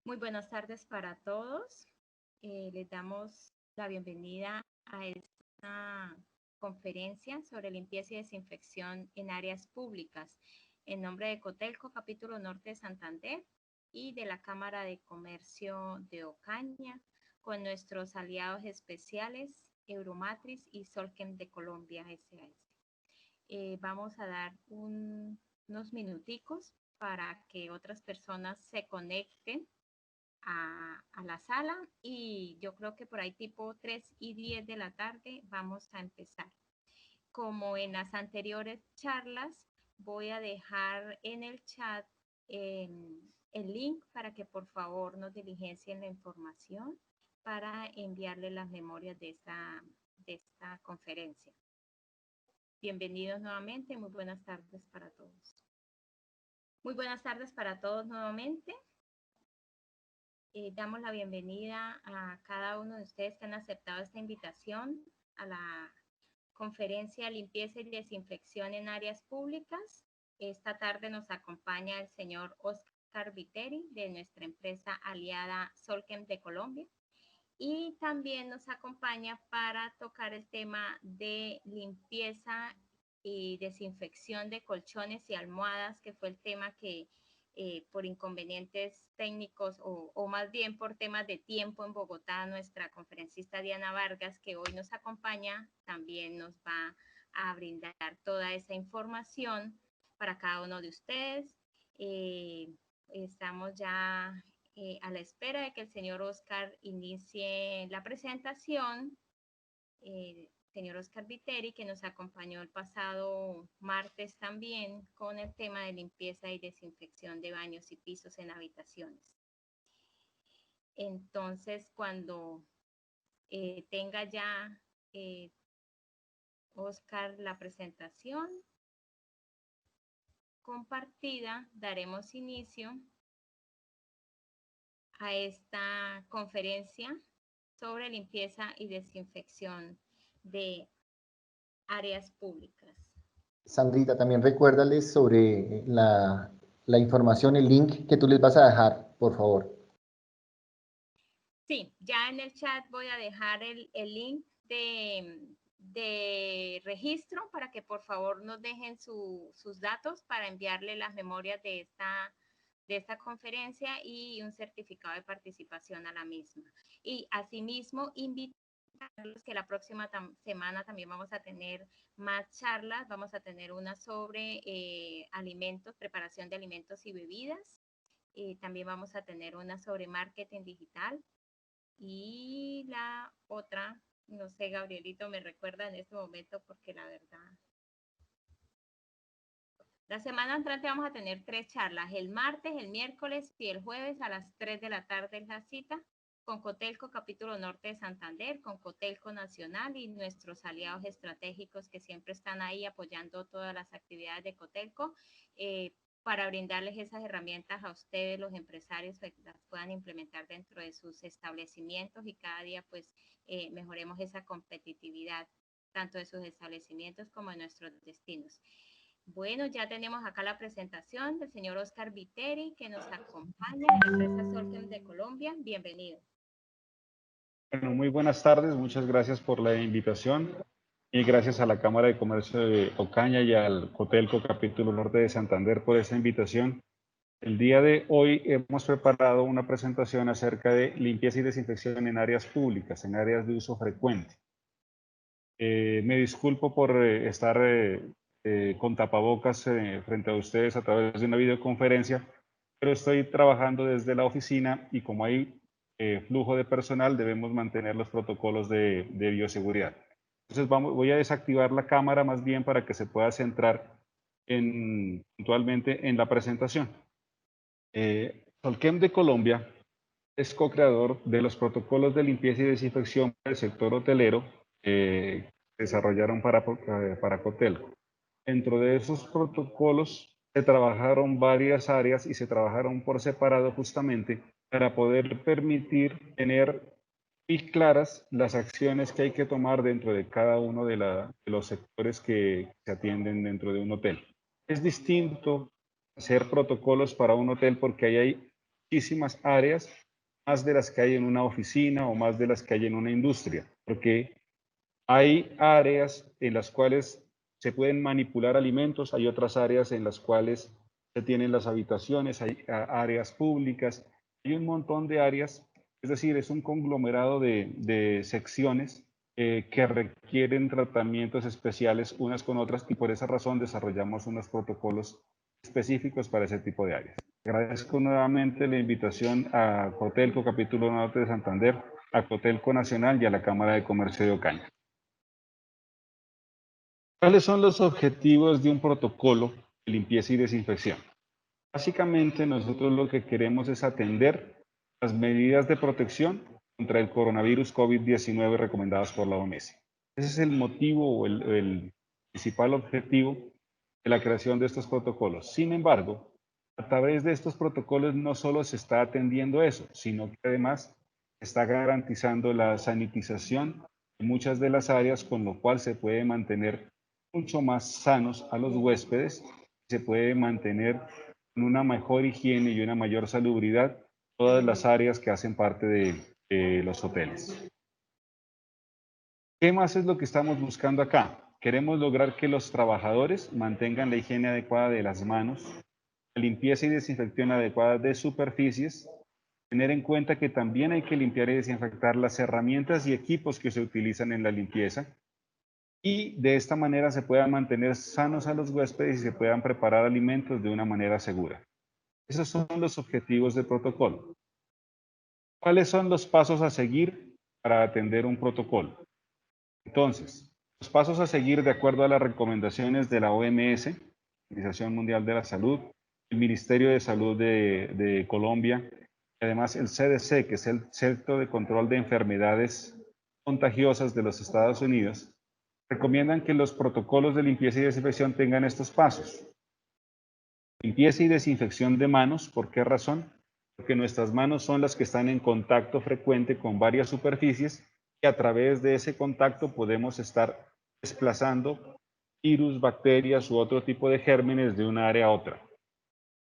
Muy buenas tardes para todos. Les damos la bienvenida a esta conferencia sobre limpieza y desinfección en áreas públicas en nombre de Cotelco, Capítulo Norte de Santander y de la Cámara de Comercio de Ocaña, con nuestros aliados especiales Euromatriz y Solchem de Colombia SAS. Vamos a dar unos minuticos para que otras personas se conecten a la sala y yo creo que por ahí tipo 3:10 de la tarde vamos a empezar. Como en las anteriores charlas, voy a dejar en el chat el link para que por favor nos diligencien la información para enviarle las memorias de esta conferencia. Bienvenidos nuevamente, muy buenas tardes para todos. Muy buenas tardes para todos nuevamente. Damos la bienvenida a cada uno de ustedes que han aceptado esta invitación a la conferencia Limpieza y Desinfección en Áreas Públicas. Esta tarde nos acompaña el señor Oscar Viteri de nuestra empresa aliada Solchem de Colombia y también nos acompaña para tocar el tema de limpieza y desinfección de colchones y almohadas, que fue el tema que por inconvenientes técnicos o más bien por temas de tiempo en Bogotá, nuestra conferencista Diana Vargas, que hoy nos acompaña, también nos va a brindar toda esa información para cada uno de ustedes. Estamos ya a la espera de que el señor Oscar inicie la presentación. Señor Oscar Viteri, que nos acompañó el pasado martes también con el tema de limpieza y desinfección de baños y pisos en habitaciones. Entonces, cuando tenga ya Oscar la presentación compartida, daremos inicio a esta conferencia sobre limpieza y desinfección de áreas públicas. Sandrita, también recuérdales sobre la información, el link que tú les vas a dejar, por favor. Sí, ya en el chat voy a dejar el link de registro para que por favor nos dejen sus datos para enviarle las memorias de esta conferencia y un certificado de participación a la misma. Y asimismo, invitarlos que la próxima semana también vamos a tener más charlas. Vamos a tener una sobre alimentos, preparación de alimentos y bebidas. También vamos a tener una sobre marketing digital. Y la otra, no sé, Gabrielito me recuerda en este momento porque la verdad. La semana entrante vamos a tener 3 charlas, el martes, el miércoles y el jueves a las 3 de la tarde es la cita con Cotelco Capítulo Norte de Santander, con Cotelco Nacional y nuestros aliados estratégicos que siempre están ahí apoyando todas las actividades de Cotelco para brindarles esas herramientas a ustedes, los empresarios, que las puedan implementar dentro de sus establecimientos y cada día pues mejoremos esa competitividad tanto de sus establecimientos como de nuestros destinos. Bueno, ya tenemos acá la presentación del señor Oscar Viteri, que nos acompaña de la empresa Solchem de Colombia. Bienvenido. Bueno, muy buenas tardes. Muchas gracias por la invitación y gracias a la Cámara de Comercio de Ocaña y al Cotelco Capítulo Norte de Santander por esta invitación. El día de hoy hemos preparado una presentación acerca de limpieza y desinfección en áreas públicas, en áreas de uso frecuente. Me disculpo por estar con tapabocas frente a ustedes a través de una videoconferencia, pero estoy trabajando desde la oficina y como hay flujo de personal, debemos mantener los protocolos de bioseguridad. Entonces voy a desactivar la cámara más bien para que se pueda centrar puntualmente en la presentación. Solchem de Colombia es co-creador de los protocolos de limpieza y desinfección del sector hotelero que desarrollaron para Cotelco. Dentro de esos protocolos se trabajaron varias áreas y se trabajaron por separado justamente para poder permitir tener muy claras las acciones que hay que tomar dentro de cada uno de los sectores que se atienden dentro de un hotel. Es distinto hacer protocolos para un hotel porque ahí hay muchísimas áreas, más de las que hay en una oficina o más de las que hay en una industria, porque hay áreas en las cuales se pueden manipular alimentos, hay otras áreas en las cuales se tienen las habitaciones, hay áreas públicas, hay un montón de áreas, es decir, es un conglomerado de secciones que requieren tratamientos especiales unas con otras y por esa razón desarrollamos unos protocolos específicos para ese tipo de áreas. Agradezco nuevamente la invitación a Cotelco, Capítulo Norte de Santander, a Cotelco Nacional y a la Cámara de Comercio de Ocaña. ¿Cuáles son los objetivos de un protocolo de limpieza y desinfección? Básicamente, nosotros lo que queremos es atender las medidas de protección contra el coronavirus COVID-19 recomendadas por la OMS. Ese es el motivo o el principal objetivo de la creación de estos protocolos. Sin embargo, a través de estos protocolos no solo se está atendiendo eso, sino que además está garantizando la sanitización de muchas de las áreas, con lo cual se puede mantener mucho más sanos a los huéspedes, se puede mantener con una mejor higiene y una mayor salubridad todas las áreas que hacen parte de los hoteles. ¿Qué más es lo que estamos buscando acá? Queremos lograr que los trabajadores mantengan la higiene adecuada de las manos, la limpieza y desinfección adecuada de superficies, tener en cuenta que también hay que limpiar y desinfectar las herramientas y equipos que se utilizan en la limpieza, y de esta manera se puedan mantener sanos a los huéspedes y se puedan preparar alimentos de una manera segura. Esos son los objetivos del protocolo. ¿Cuáles son los pasos a seguir para atender un protocolo? Entonces, los pasos a seguir de acuerdo a las recomendaciones de la OMS, Organización Mundial de la Salud, el Ministerio de Salud de Colombia, y además el CDC, que es el Centro de Control de Enfermedades Contagiosas de los Estados Unidos, recomiendan que los protocolos de limpieza y desinfección tengan estos pasos. Limpieza y desinfección de manos. ¿Por qué razón? Porque nuestras manos son las que están en contacto frecuente con varias superficies y a través de ese contacto podemos estar desplazando virus, bacterias u otro tipo de gérmenes de una área a otra.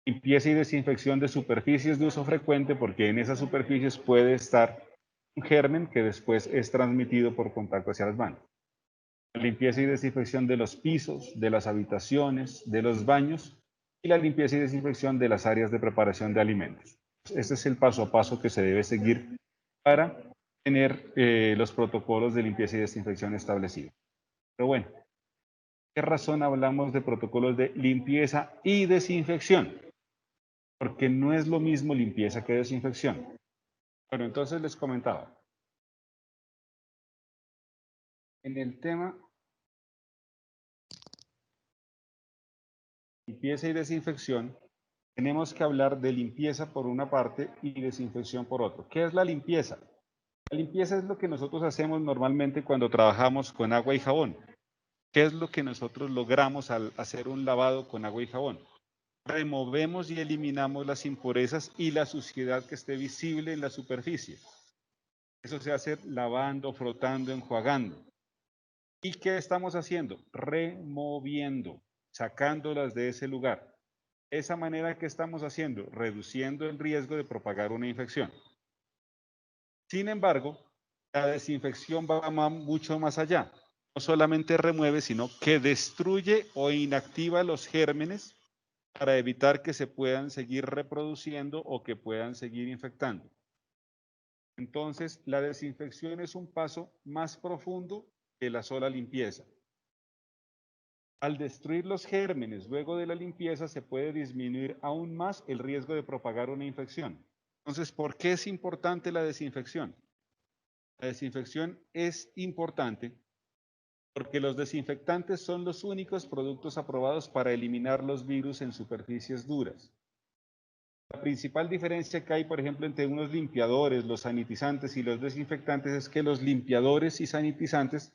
Limpieza y desinfección de superficies de uso frecuente, porque en esas superficies puede estar un germen que después es transmitido por contacto hacia las manos. Limpieza y desinfección de los pisos, de las habitaciones, de los baños y la limpieza y desinfección de las áreas de preparación de alimentos. Este es el paso a paso que se debe seguir para tener los protocolos de limpieza y desinfección establecidos. Pero bueno, ¿qué razón hablamos de protocolos de limpieza y desinfección? Porque no es lo mismo limpieza que desinfección. Bueno, entonces les comentaba. En el tema limpieza y desinfección, tenemos que hablar de limpieza por una parte y desinfección por otro. ¿Qué es la limpieza? La limpieza es lo que nosotros hacemos normalmente cuando trabajamos con agua y jabón. ¿Qué es lo que nosotros logramos al hacer un lavado con agua y jabón? Removemos y eliminamos las impurezas y la suciedad que esté visible en la superficie. Eso se hace lavando, frotando, enjuagando. ¿Y qué estamos haciendo? Removiendo, sacándolas de ese lugar. Esa manera que estamos haciendo, reduciendo el riesgo de propagar una infección. Sin embargo, la desinfección va mucho más allá. No solamente remueve, sino que destruye o inactiva los gérmenes para evitar que se puedan seguir reproduciendo o que puedan seguir infectando. Entonces, la desinfección es un paso más profundo que la sola limpieza. Al destruir los gérmenes luego de la limpieza, se puede disminuir aún más el riesgo de propagar una infección. Entonces, ¿por qué es importante la desinfección? La desinfección es importante porque los desinfectantes son los únicos productos aprobados para eliminar los virus en superficies duras. La principal diferencia que hay, por ejemplo, entre unos limpiadores, los sanitizantes y los desinfectantes es que los limpiadores y sanitizantes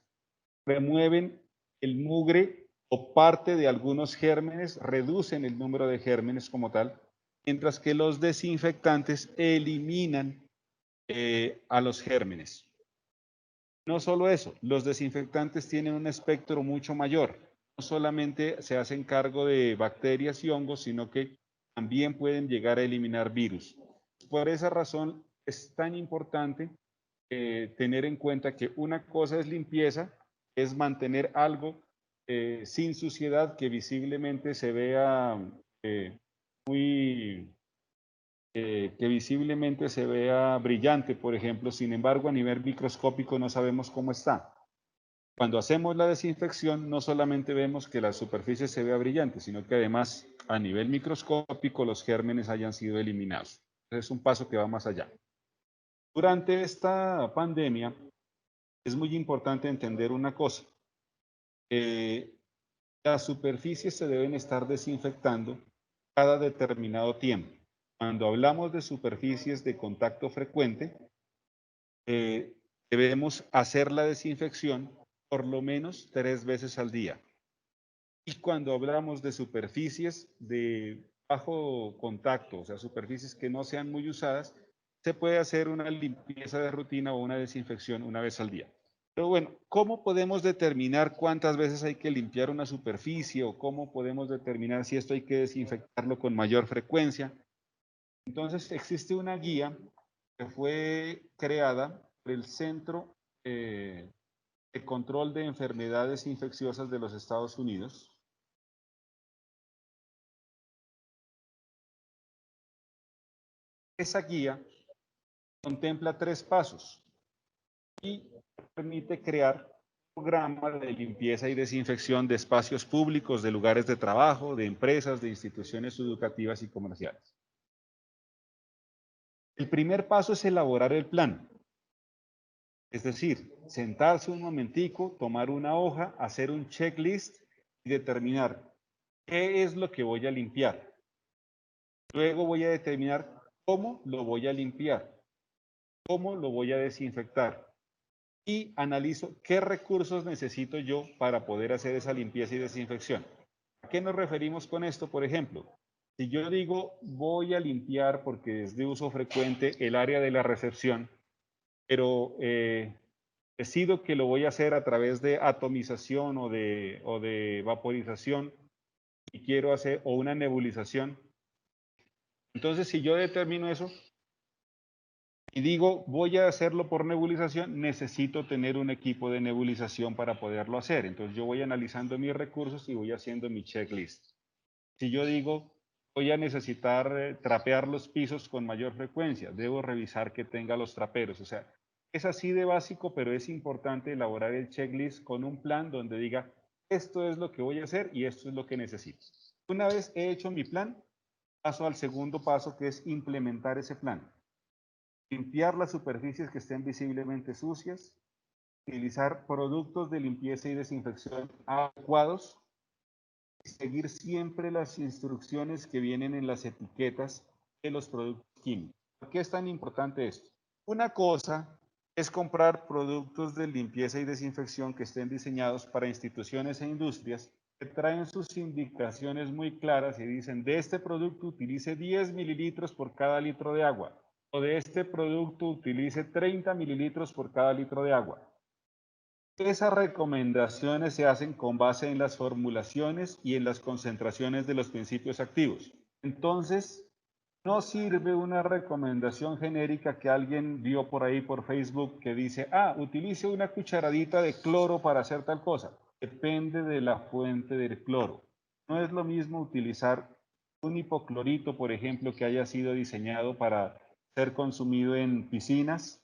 remueven el mugre o parte de algunos gérmenes, reducen el número de gérmenes como tal, mientras que los desinfectantes eliminan a los gérmenes. No solo eso, los desinfectantes tienen un espectro mucho mayor. No solamente se hacen cargo de bacterias y hongos, sino que también pueden llegar a eliminar virus. por esa razón es tan importante tener en cuenta que una cosa es limpieza, es mantener algo sin suciedad, que visiblemente se vea que visiblemente se vea brillante, por ejemplo. Sin embargo, a nivel microscópico no sabemos cómo está. Cuando hacemos la desinfección, no solamente vemos que la superficie se vea brillante, sino que además a nivel microscópico los gérmenes hayan sido eliminados. Es un paso que va más allá. Durante esta pandemia es muy importante entender una cosa. Las superficies se deben estar desinfectando cada determinado tiempo. Cuando hablamos de superficies de contacto frecuente, debemos hacer la desinfección por lo menos 3 veces al día. Y cuando hablamos de superficies de bajo contacto, o sea, superficies que no sean muy usadas, se puede hacer una limpieza de rutina o una desinfección una vez al día. Pero bueno, ¿cómo podemos determinar cuántas veces hay que limpiar una superficie o cómo podemos determinar si esto hay que desinfectarlo con mayor frecuencia? Entonces existe una guía que fue creada por el Centro de Control de Enfermedades Infecciosas de los Estados Unidos. Esa guía contempla 3 pasos y permite crear un programa de limpieza y desinfección de espacios públicos, de lugares de trabajo, de empresas, de instituciones educativas y comerciales. El primer paso es elaborar el plan. Es decir, sentarse un momentico, tomar una hoja, hacer un checklist y determinar qué es lo que voy a limpiar. Luego voy a determinar cómo lo voy a limpiar, cómo lo voy a desinfectar y analizo qué recursos necesito yo para poder hacer esa limpieza y desinfección. ¿A qué nos referimos con esto? Por ejemplo, si yo digo voy a limpiar porque es de uso frecuente el área de la recepción, pero decido que lo voy a hacer a través de atomización o de vaporización y quiero hacer o una nebulización. Entonces, si yo determino eso y digo voy a hacerlo por nebulización, necesito tener un equipo de nebulización para poderlo hacer. Entonces, yo voy analizando mis recursos y voy haciendo mi checklist. Si yo digo voy a necesitar trapear los pisos con mayor frecuencia, debo revisar que tenga los traperos. O sea, es así de básico, pero es importante elaborar el checklist con un plan donde diga, esto es lo que voy a hacer y esto es lo que necesito. Una vez he hecho mi plan, paso al segundo paso, que es implementar ese plan. Limpiar las superficies que estén visiblemente sucias, utilizar productos de limpieza y desinfección adecuados, y seguir siempre las instrucciones que vienen en las etiquetas de los productos químicos. ¿Por qué es tan importante esto? Una cosa es comprar productos de limpieza y desinfección que estén diseñados para instituciones e industrias que traen sus indicaciones muy claras y dicen, de este producto utilice 10 mililitros por cada litro de agua, o de este producto utilice 30 mililitros por cada litro de agua. Esas recomendaciones se hacen con base en las formulaciones y en las concentraciones de los principios activos. Entonces, no sirve una recomendación genérica que alguien vio por ahí por Facebook que dice, utilice una cucharadita de cloro para hacer tal cosa. Depende de la fuente del cloro. No es lo mismo utilizar un hipoclorito, por ejemplo, que haya sido diseñado para ser consumido en piscinas,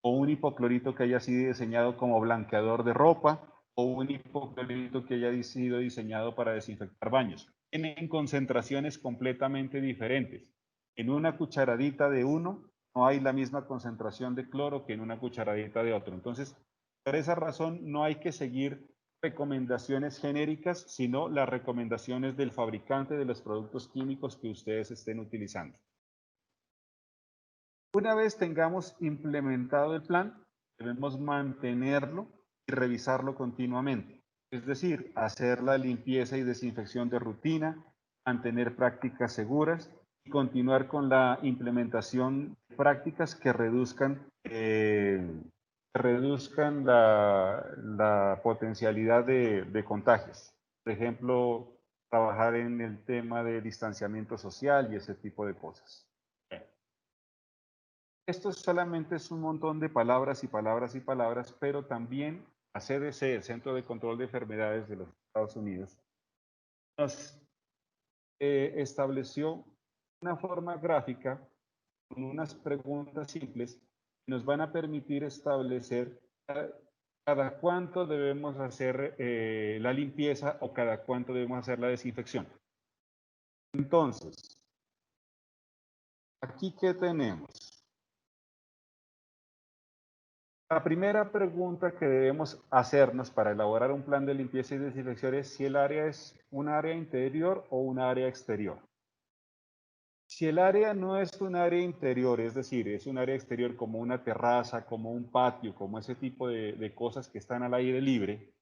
o un hipoclorito que haya sido diseñado como blanqueador de ropa, o un hipoclorito que haya sido diseñado para desinfectar baños. Tienen concentraciones completamente diferentes. En una cucharadita de uno no hay la misma concentración de cloro que en una cucharadita de otro. Entonces, por esa razón no hay que seguir recomendaciones genéricas, sino las recomendaciones del fabricante de los productos químicos que ustedes estén utilizando. Una vez tengamos implementado el plan, debemos mantenerlo y revisarlo continuamente. Es decir, hacer la limpieza y desinfección de rutina, mantener prácticas seguras y continuar con la implementación de prácticas que reduzcan la potencialidad de contagios. Por ejemplo, trabajar en el tema de distanciamiento social y ese tipo de cosas. Esto solamente es un montón de palabras y palabras y palabras, pero también la CDC, el Centro de Control de Enfermedades de los Estados Unidos, nos estableció una forma gráfica con unas preguntas simples que nos van a permitir establecer cada cuánto debemos hacer la limpieza o cada cuánto debemos hacer la desinfección. Entonces, aquí ¿qué tenemos? La primera pregunta que debemos hacernos para elaborar un plan de limpieza y desinfección es si el área es un área interior o un área exterior. Si el área no es un área interior, es decir, es un área exterior como una terraza, como un patio, como ese tipo de cosas que están al aire libre,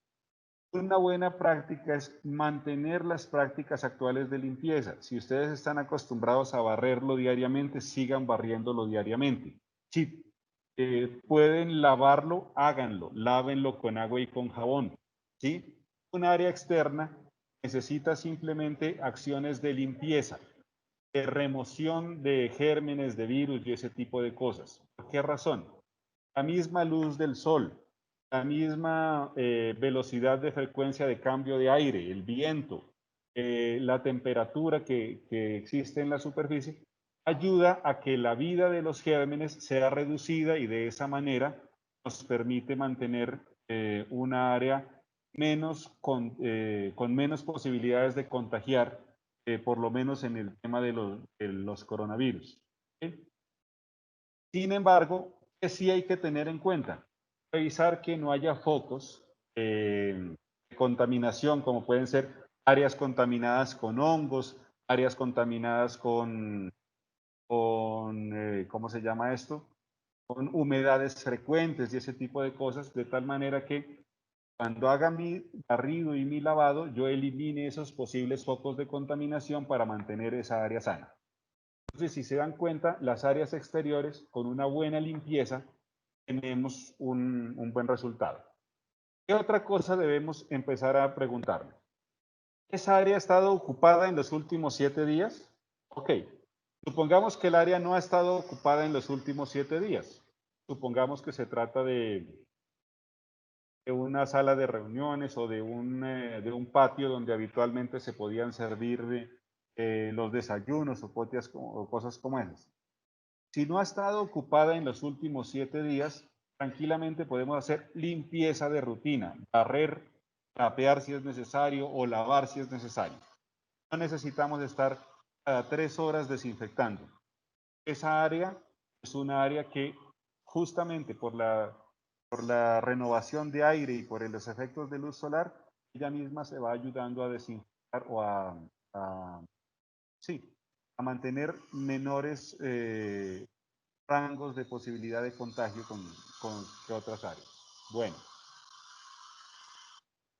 una buena práctica es mantener las prácticas actuales de limpieza. Si ustedes están acostumbrados a barrerlo diariamente, sigan barriéndolo diariamente. Si pueden lavarlo, háganlo. Lávenlo con agua y con jabón. ¿Sí? Un área externa necesita simplemente acciones de limpieza, de remoción de gérmenes, de virus y ese tipo de cosas. ¿Por qué razón? La misma luz del sol, la misma velocidad de frecuencia de cambio de aire, el viento, la temperatura que existe en la superficie, ayuda a que la vida de los gérmenes sea reducida y de esa manera nos permite mantener una área con menos posibilidades de contagiar, por lo menos en el tema de los coronavirus. ¿Sí? Sin embargo, ¿qué sí hay que tener en cuenta? Revisar que no haya focos de contaminación, como pueden ser áreas contaminadas con hongos, áreas contaminadas ¿cómo se llama esto? Con humedades frecuentes y ese tipo de cosas, de tal manera que cuando haga mi barrido y mi lavado, yo elimine esos posibles focos de contaminación para mantener esa área sana. Entonces, si se dan cuenta, las áreas exteriores, con una buena limpieza, tenemos un buen resultado. ¿Qué otra cosa debemos empezar a preguntarnos? ¿Esa área ha estado ocupada en los últimos 7 días? Ok, supongamos que el área no ha estado ocupada en los últimos 7 días. Supongamos que se trata de una sala de reuniones o de un patio donde habitualmente se podían servir los desayunos o cosas como esas. Si no ha estado ocupada en los últimos 7 días, tranquilamente podemos hacer limpieza de rutina, barrer, trapear si es necesario o lavar si es necesario. No necesitamos estar cada 3 horas desinfectando. Esa área es una área que justamente por la renovación de aire y por los efectos de luz solar, ella misma se va ayudando a desinfectar o sí, a mantener menores rangos de posibilidad de contagio que otras áreas. Bueno,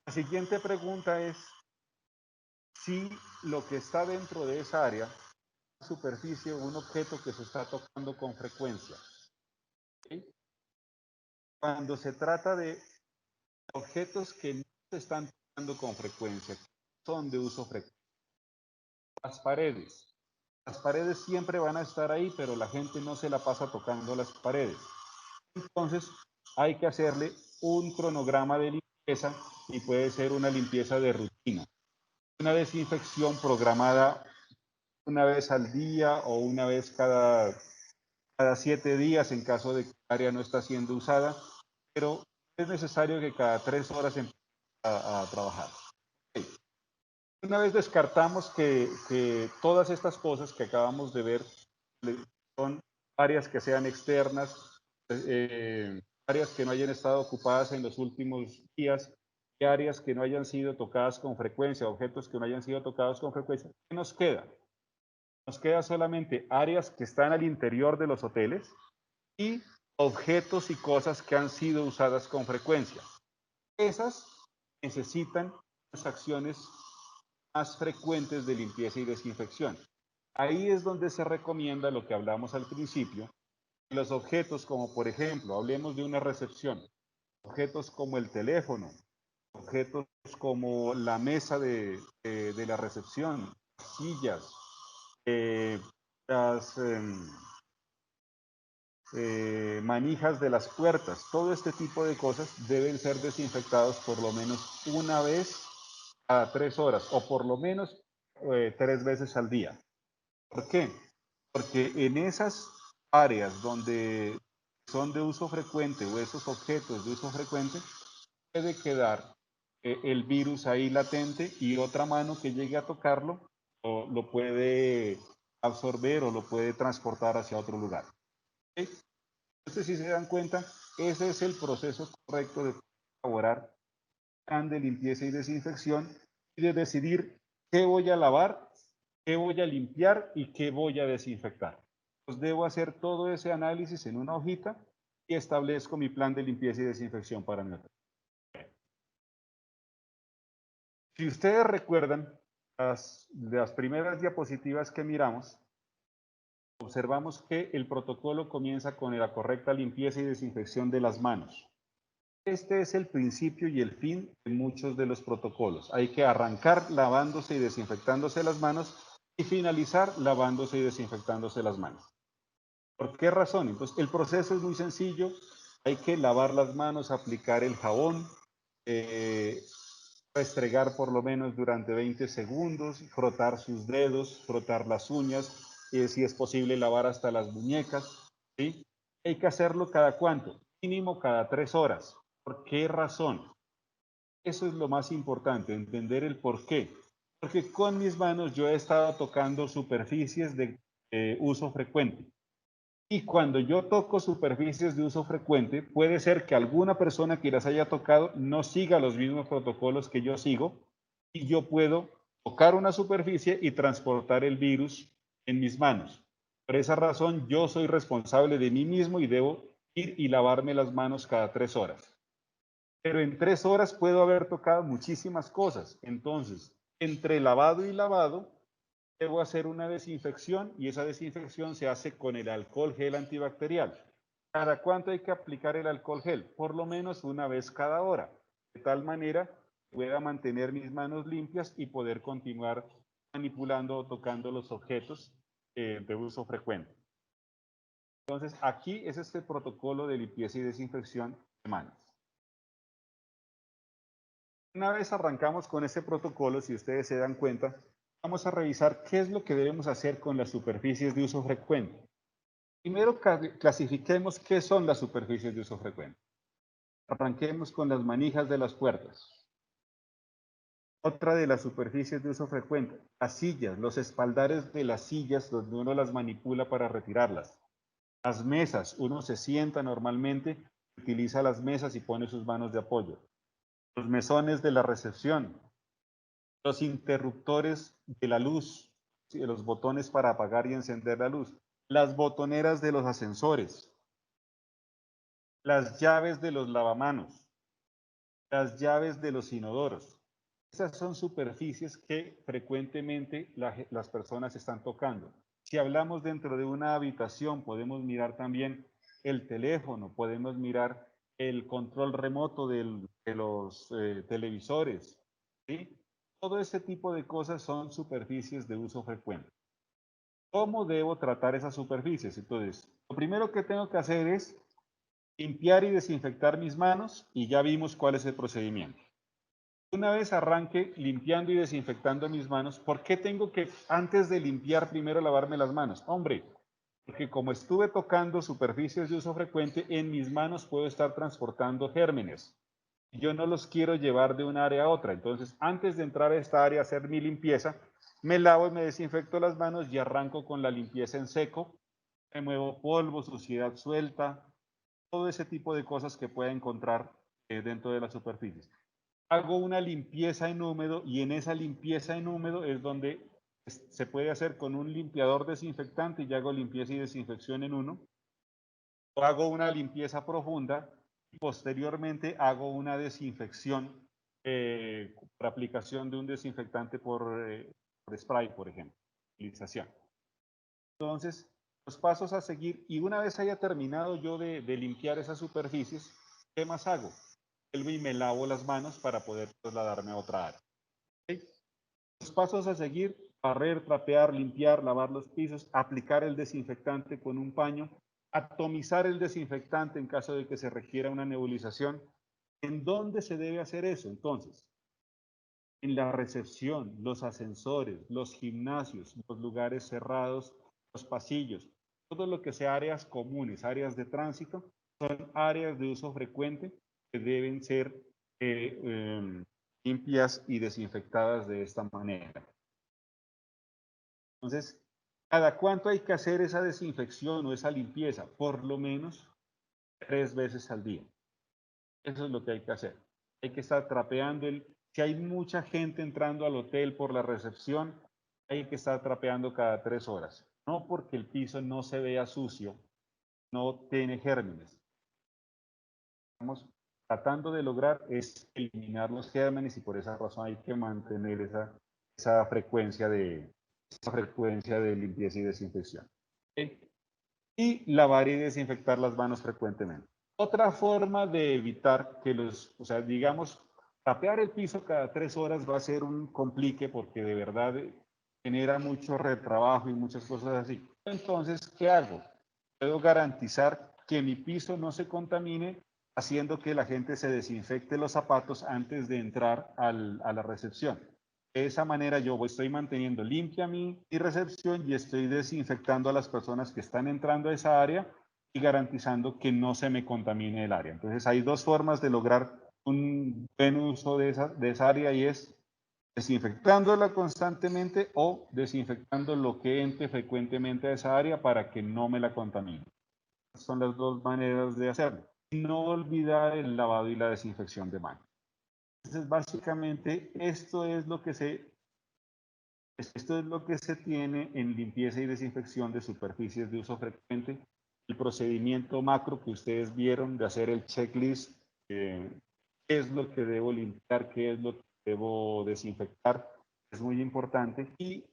la siguiente pregunta es si lo que está dentro de esa área, una superficie o un objeto que se está tocando con frecuencia. ¿Sí? Cuando se trata de objetos que no se están tocando con frecuencia, son de uso frecuente. Las paredes. Las paredes siempre van a estar ahí, pero la gente no se la pasa tocando las paredes. Entonces, hay que hacerle un cronograma de limpieza y puede ser una limpieza de rutina. Una desinfección programada una vez al día o una vez cada 7 días en caso de que el área no está siendo usada, pero es necesario que cada 3 horas empiece a trabajar. Okay. Una vez descartamos que todas estas cosas que acabamos de ver son áreas que sean externas, áreas que no hayan estado ocupadas en los últimos días, y áreas que no hayan sido tocadas con frecuencia, objetos que no hayan sido tocados con frecuencia. ¿Qué nos queda? Nos queda solamente áreas que están al interior de los hoteles y objetos y cosas que han sido usadas con frecuencia. Esas necesitan unas acciones más frecuentes de limpieza y desinfección. Ahí es donde se recomienda lo que hablamos al principio, los objetos como por ejemplo, hablemos de una recepción, objetos como el teléfono, objetos como la mesa de la recepción, sillas, las manijas de las puertas, todo este tipo de cosas deben ser desinfectados por lo menos una vez cada 3 horas o por lo menos 3 veces al día. ¿Por qué? Porque en esas áreas donde son de uso frecuente o esos objetos de uso frecuente, puede quedar el virus ahí latente y otra mano que llegue a tocarlo o lo puede absorber o lo puede transportar hacia otro lugar. ¿Okay? Entonces, si se dan cuenta, ese es el proceso correcto de elaborar plan de limpieza y desinfección y de decidir qué voy a lavar, qué voy a limpiar y qué voy a desinfectar. Pues debo hacer todo ese análisis en una hojita y establezco mi plan de limpieza y desinfección para mi hotel. Si ustedes recuerdan las primeras diapositivas que miramos, observamos que el protocolo comienza con la correcta limpieza y desinfección de las manos. Este es el principio y el fin de muchos de los protocolos. Hay que arrancar lavándose y desinfectándose las manos y finalizar lavándose y desinfectándose las manos. ¿Por qué razón? Entonces, el proceso es muy sencillo. Hay que lavar las manos, aplicar el jabón, restregar por lo menos durante 20 segundos, frotar sus dedos, frotar las uñas, si es posible lavar hasta las muñecas, ¿sí? Hay que hacerlo cada cuánto, mínimo cada 3 horas. ¿Por qué razón? Eso es lo más importante, entender el por qué. Porque con mis manos yo he estado tocando superficies de uso frecuente. Y cuando yo toco superficies de uso frecuente, puede ser que alguna persona que las haya tocado no siga los mismos protocolos que yo sigo y yo puedo tocar una superficie y transportar el virus en mis manos. Por esa razón, yo soy responsable de mí mismo y debo ir y lavarme las manos cada 3 horas. Pero en 3 horas puedo haber tocado muchísimas cosas. Entonces, entre lavado y lavado, debo hacer una desinfección y esa desinfección se hace con el alcohol gel antibacterial. ¿Cada cuánto hay que aplicar el alcohol gel? Por lo menos una vez cada hora, de tal manera que pueda mantener mis manos limpias y poder continuar manipulando o tocando los objetos de uso frecuente. Entonces, aquí es este protocolo de limpieza y desinfección de manos. Una vez arrancamos con este protocolo, si ustedes se dan cuenta, vamos a revisar qué es lo que debemos hacer con las superficies de uso frecuente. Primero clasifiquemos qué son las superficies de uso frecuente. Arranquemos con las manijas de las puertas. Otra de las superficies de uso frecuente, las sillas, los espaldares de las sillas donde uno las manipula para retirarlas. Las mesas, uno se sienta normalmente, utiliza las mesas y pone sus manos de apoyo. Los mesones de la recepción, los interruptores de la luz, los botones para apagar y encender la luz, las botoneras de los ascensores, las llaves de los lavamanos, las llaves de los inodoros. Esas son superficies que frecuentemente las personas están tocando. Si hablamos dentro de una habitación, podemos mirar también el teléfono, podemos mirar el control remoto de los televisores, ¿sí? Todo ese tipo de cosas son superficies de uso frecuente. ¿Cómo debo tratar esas superficies? Entonces, lo primero que tengo que hacer es limpiar y desinfectar mis manos y ya vimos cuál es el procedimiento. Una vez arranque limpiando y desinfectando mis manos, ¿por qué tengo que antes de limpiar primero lavarme las manos? Hombre, porque como estuve tocando superficies de uso frecuente, en mis manos puedo estar transportando gérmenes. Yo no los quiero llevar de un área a otra. Entonces, antes de entrar a esta área a hacer mi limpieza, me lavo y me desinfecto las manos y arranco con la limpieza en seco. Remuevo polvo, suciedad suelta, todo ese tipo de cosas que pueda encontrar dentro de las superficies. Hago una limpieza en húmedo y en esa limpieza en húmedo es donde se puede hacer con un limpiador desinfectante y hago limpieza y desinfección en uno. O hago una limpieza profunda y posteriormente hago una desinfección por aplicación de un desinfectante por spray, por ejemplo, utilización. Entonces, los pasos a seguir, y una vez haya terminado yo de limpiar esas superficies, ¿qué más hago? Vuelvo y me lavo las manos para poder trasladarme a otra área. ¿Okay? Los pasos a seguir: barrer, trapear, limpiar, lavar los pisos, aplicar el desinfectante con un paño, Atomizar el desinfectante en caso de que se requiera una nebulización. ¿En dónde se debe hacer eso? Entonces, en la recepción, los ascensores, los gimnasios, los lugares cerrados, los pasillos, todo lo que sea áreas comunes, áreas de tránsito, son áreas de uso frecuente que deben ser limpias y desinfectadas de esta manera. Entonces, ¿cada cuánto hay que hacer esa desinfección o esa limpieza? Por lo menos 3 veces al día. Eso es lo que hay que hacer. Hay que estar trapeando si hay mucha gente entrando al hotel por la recepción, hay que estar trapeando cada 3 horas. No porque el piso no se vea sucio, no tiene gérmenes. Estamos tratando de lograr es eliminar los gérmenes y por esa razón hay que mantener esa frecuencia de limpieza y desinfección. ¿Okay? Y lavar y desinfectar las manos frecuentemente. Otra forma de evitar que digamos, tapear el piso cada 3 horas va a ser un complique porque de verdad genera mucho retrabajo y muchas cosas así. Entonces, ¿qué hago? Puedo garantizar que mi piso no se contamine haciendo que la gente se desinfecte los zapatos antes de entrar a la recepción. De esa manera yo estoy manteniendo limpia mi recepción y estoy desinfectando a las personas que están entrando a esa área y garantizando que no se me contamine el área. Entonces hay 2 formas de lograr un buen uso de esa área y es desinfectándola constantemente o desinfectando lo que entre frecuentemente a esa área para que no me la contamine. Son las 2 maneras de hacerlo. Y no olvidar el lavado y la desinfección de manos. Entonces, básicamente, esto es lo que se tiene en limpieza y desinfección de superficies de uso frecuente. El procedimiento macro que ustedes vieron de hacer el checklist, qué es lo que debo limpiar, qué es lo que debo desinfectar, es muy importante. Y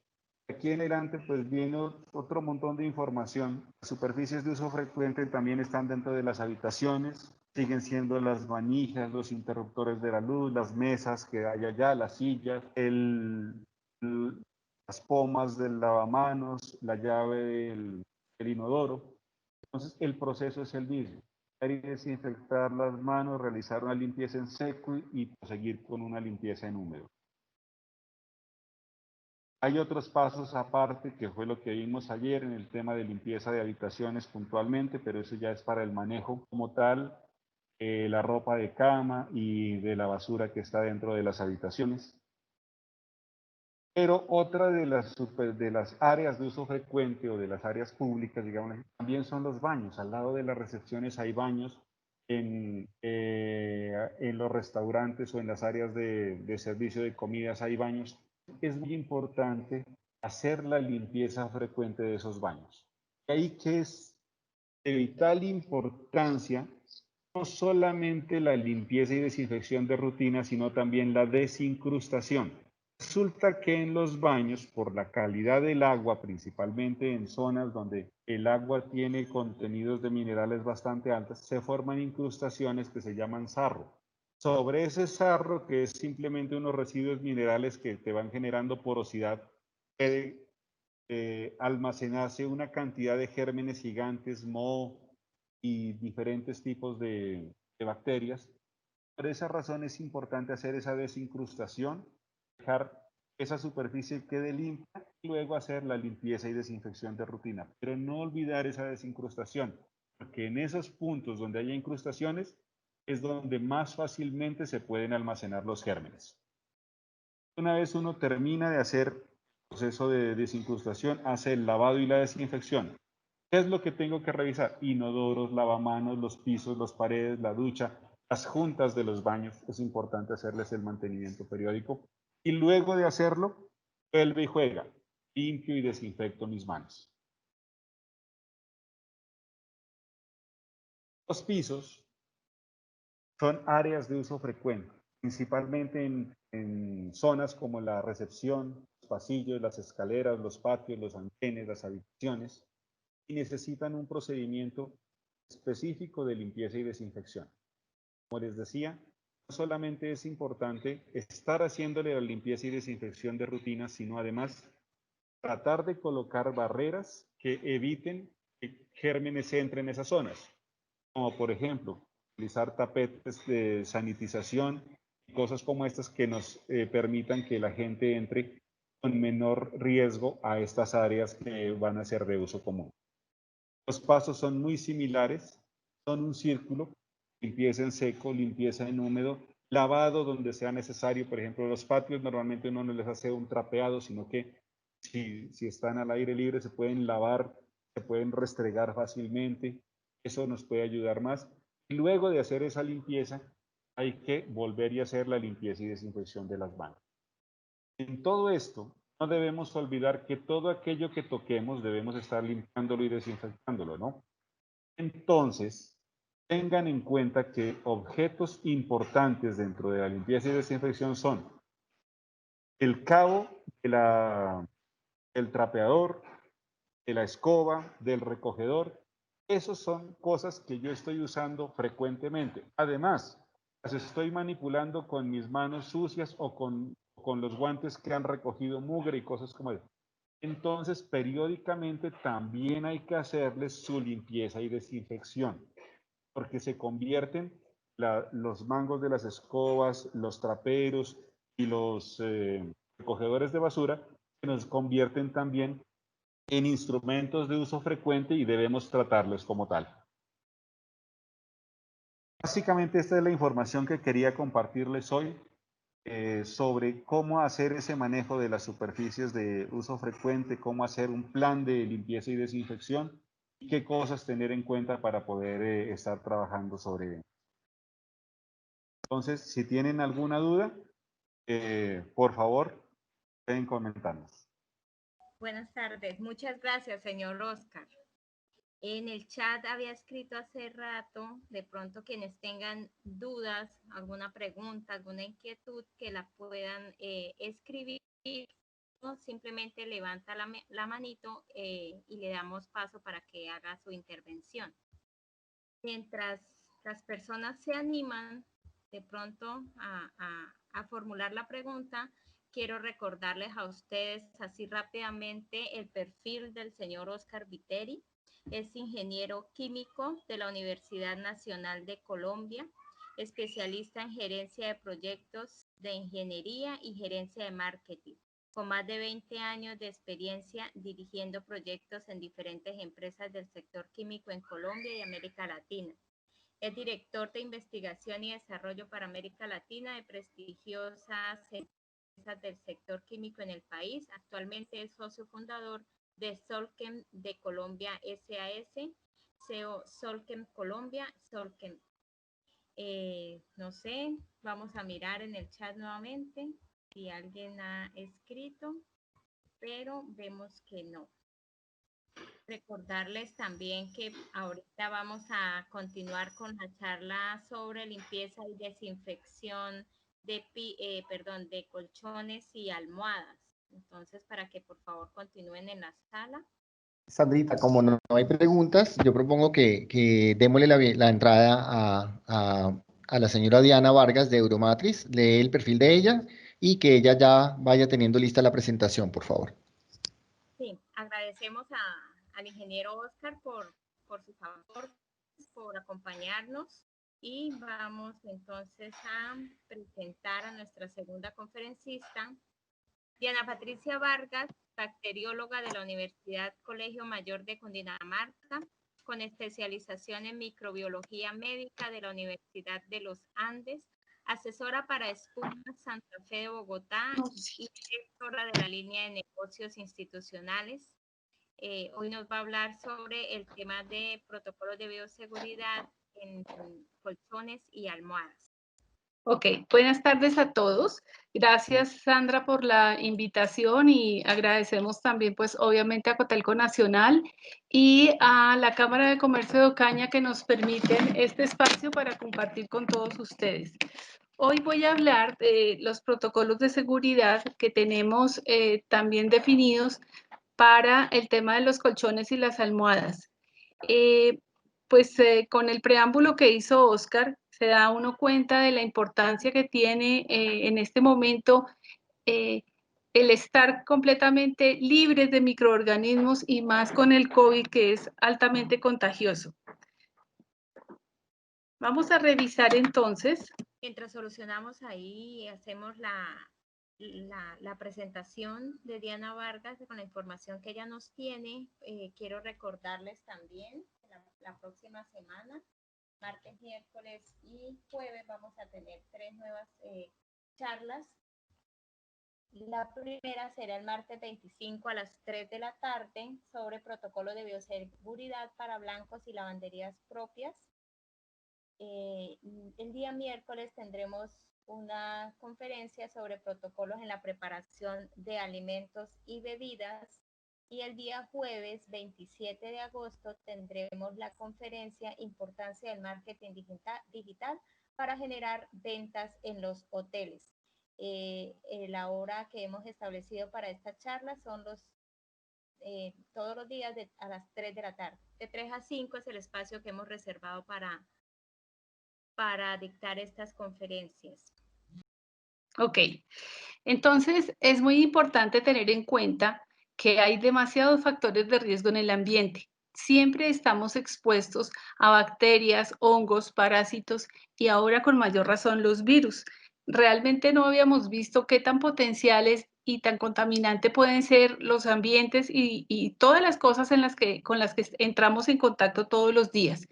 aquí en adelante pues viene otro montón de información. Las superficies de uso frecuente también están dentro de las habitaciones, siguen siendo las manijas, los interruptores de la luz, las mesas que hay allá, las sillas, las pomas del lavamanos, la llave del inodoro. Entonces el proceso es el mismo. Hay que desinfectar las manos, realizar una limpieza en seco y seguir con una limpieza en húmedo. Hay otros pasos aparte, que fue lo que vimos ayer en el tema de limpieza de habitaciones puntualmente, pero eso ya es para el manejo como tal, la ropa de cama y de la basura que está dentro de las habitaciones. Pero otra de las áreas de uso frecuente o de las áreas públicas, digamos, también son los baños. Al lado de las recepciones hay baños. En los restaurantes o en las áreas de servicio de comidas hay baños. Es muy importante hacer la limpieza frecuente de esos baños. Ahí que es de vital importancia no solamente la limpieza y desinfección de rutina, sino también la desincrustación. Resulta que en los baños, por la calidad del agua, principalmente en zonas donde el agua tiene contenidos de minerales bastante altos, se forman incrustaciones que se llaman sarro. Sobre ese sarro, que es simplemente unos residuos minerales que te van generando porosidad, puede almacenarse una cantidad de gérmenes gigantes, moho y diferentes tipos de bacterias. Por esa razón es importante hacer esa desincrustación, dejar que esa superficie quede limpia y luego hacer la limpieza y desinfección de rutina. Pero no olvidar esa desincrustación, porque en esos puntos donde haya incrustaciones es donde más fácilmente se pueden almacenar los gérmenes. Una vez uno termina de hacer el proceso de desincrustación, hace el lavado y la desinfección. ¿Qué es lo que tengo que revisar? Inodoros, lavamanos, los pisos, las paredes, la ducha, las juntas de los baños. Es importante hacerles el mantenimiento periódico. Y luego de hacerlo, vuelve y juega. Limpio y desinfecto mis manos. Los pisos son áreas de uso frecuente, principalmente en zonas como la recepción, los pasillos, las escaleras, los patios, los andenes, las habitaciones, y necesitan un procedimiento específico de limpieza y desinfección. Como les decía, no solamente es importante estar haciéndole la limpieza y desinfección de rutina, sino además tratar de colocar barreras que eviten gérmenes entren en esas zonas, como por ejemplo, utilizar tapetes de sanitización, cosas como estas que nos permitan que la gente entre con menor riesgo a estas áreas que van a ser de uso común. Los pasos son muy similares, son un círculo: limpieza en seco, limpieza en húmedo, lavado donde sea necesario. Por ejemplo, los patios normalmente uno no les hace un trapeado, sino que si están al aire libre se pueden lavar, se pueden restregar fácilmente. Eso nos puede ayudar más. Y luego de hacer esa limpieza, hay que volver y hacer la limpieza y desinfección de las manos. En todo esto, no debemos olvidar que todo aquello que toquemos debemos estar limpiándolo y desinfectándolo, ¿no? Entonces, tengan en cuenta que objetos importantes dentro de la limpieza y desinfección son el cabo del trapeador, de la escoba, del recogedor. Esas son cosas que yo estoy usando frecuentemente. Además, las estoy manipulando con mis manos sucias o con los guantes que han recogido mugre y cosas como eso. Entonces, periódicamente también hay que hacerles su limpieza y desinfección, porque se convierten los mangos de las escobas, los traperos y los recogedores de basura, se nos convierten también en instrumentos de uso frecuente y debemos tratarlos como tal. Básicamente esta es la información que quería compartirles hoy sobre cómo hacer ese manejo de las superficies de uso frecuente, cómo hacer un plan de limpieza y desinfección y qué cosas tener en cuenta para poder estar trabajando sobre ello. Entonces, si tienen alguna duda, por favor, pueden comentarnos. Buenas tardes. Muchas gracias, señor Oscar. En el chat había escrito hace rato, de pronto quienes tengan dudas, alguna pregunta, alguna inquietud, que la puedan escribir, o simplemente levanta la manito y le damos paso para que haga su intervención. Mientras las personas se animan de pronto a formular la pregunta, quiero recordarles a ustedes así rápidamente el perfil del señor Oscar Viteri. Es ingeniero químico de la Universidad Nacional de Colombia, especialista en gerencia de proyectos de ingeniería y gerencia de marketing, con más de 20 años de experiencia dirigiendo proyectos en diferentes empresas del sector químico en Colombia y América Latina. Es director de investigación y desarrollo para América Latina de prestigiosas empresas del sector químico en el país. Actualmente es socio fundador de Solchem de Colombia SAS, CEO Solchem Colombia, Solchem. No sé, vamos a mirar en el chat nuevamente si alguien ha escrito, pero vemos que no. Recordarles también que ahorita vamos a continuar con la charla sobre limpieza y desinfección de colchones y almohadas. Entonces, para que por favor continúen en la sala. Sandrita, como no hay preguntas, yo propongo que démosle la entrada a la señora Diana Vargas de Euromatrix, lee el perfil de ella y que ella ya vaya teniendo lista la presentación, por favor. Sí, agradecemos al ingeniero Oscar por su favor, por acompañarnos, y vamos entonces a presentar a nuestra segunda conferencista, Diana Patricia Vargas, bacterióloga de la Universidad Colegio Mayor de Cundinamarca, con especialización en microbiología médica de la Universidad de los Andes, asesora para Espuma Santa Fe de Bogotá y directora de la línea de negocios institucionales. Hoy nos va a hablar sobre el tema de protocolos de bioseguridad en colchones y almohadas. Ok, buenas tardes a todos. Gracias, Sandra, por la invitación, y agradecemos también, pues, obviamente a Cotelco Nacional y a la Cámara de Comercio de Ocaña que nos permiten este espacio para compartir con todos ustedes. Hoy voy a hablar de los protocolos de seguridad que tenemos también definidos para el tema de los colchones y las almohadas. Con el preámbulo que hizo Oscar, se da uno cuenta de la importancia que tiene en este momento el estar completamente libres de microorganismos y más con el COVID, que es altamente contagioso. Vamos a revisar entonces. Mientras solucionamos ahí, hacemos la presentación de Diana Vargas con la información que ella nos tiene. Quiero recordarles también que la próxima semana, martes, miércoles y jueves, vamos a tener 3 nuevas charlas. La primera será el martes 25 a las 3 de la tarde sobre protocolo de bioseguridad para blancos y lavanderías propias. El día miércoles tendremos una conferencia sobre protocolos en la preparación de alimentos y bebidas. Y el día jueves 27 de agosto tendremos la conferencia Importancia del Marketing Digital para generar ventas en los hoteles. La hora que hemos establecido para esta charla son todos los días a las 3 de la tarde. De 3 a 5 es el espacio que hemos reservado para dictar estas conferencias. Ok, entonces es muy importante tener en cuenta que hay demasiados factores de riesgo en el ambiente. Siempre estamos expuestos a bacterias, hongos, parásitos y ahora con mayor razón los virus. Realmente no habíamos visto qué tan potenciales y tan contaminantes pueden ser los ambientes y todas las cosas con las que entramos en contacto todos los días.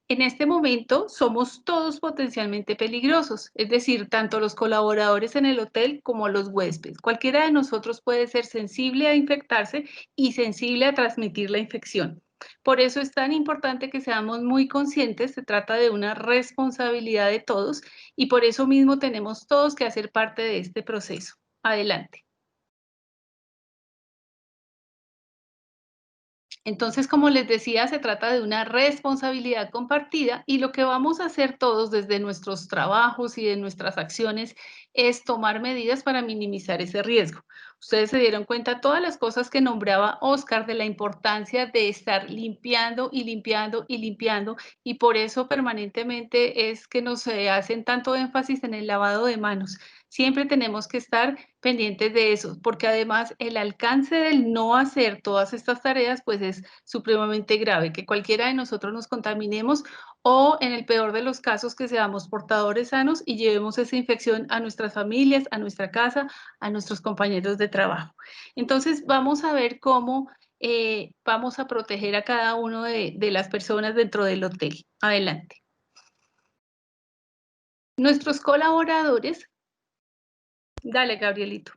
En este momento somos todos potencialmente peligrosos, es decir, tanto los colaboradores en el hotel como los huéspedes. Cualquiera de nosotros puede ser sensible a infectarse y sensible a transmitir la infección. Por eso es tan importante que seamos muy conscientes, se trata de una responsabilidad de todos y por eso mismo tenemos todos que hacer parte de este proceso. Adelante. Entonces, como les decía, se trata de una responsabilidad compartida y lo que vamos a hacer todos desde nuestros trabajos y de nuestras acciones es tomar medidas para minimizar ese riesgo. Ustedes se dieron cuenta de todas las cosas que nombraba Oscar de la importancia de estar limpiando y limpiando y limpiando y por eso permanentemente es que nos hacen tanto énfasis en el lavado de manos. Siempre tenemos que estar pendientes de eso, porque además el alcance del no hacer todas estas tareas pues es supremamente grave, que cualquiera de nosotros nos contaminemos o en el peor de los casos que seamos portadores sanos y llevemos esa infección a nuestras familias, a nuestra casa, a nuestros compañeros de trabajo. Entonces vamos a ver cómo vamos a proteger a cada uno de las personas dentro del hotel. Adelante. Nuestros colaboradores. Dale, Gabrielito.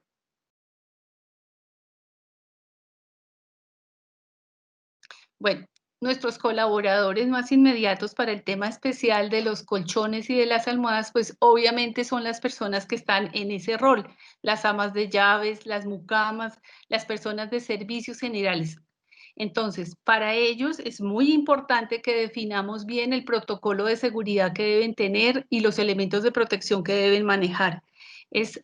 Bueno, nuestros colaboradores más inmediatos para el tema especial de los colchones y de las almohadas, pues obviamente son las personas que están en ese rol, las amas de llaves, las mucamas, las personas de servicios generales. Entonces, para ellos es muy importante que definamos bien el protocolo de seguridad que deben tener y los elementos de protección que deben manejar. Es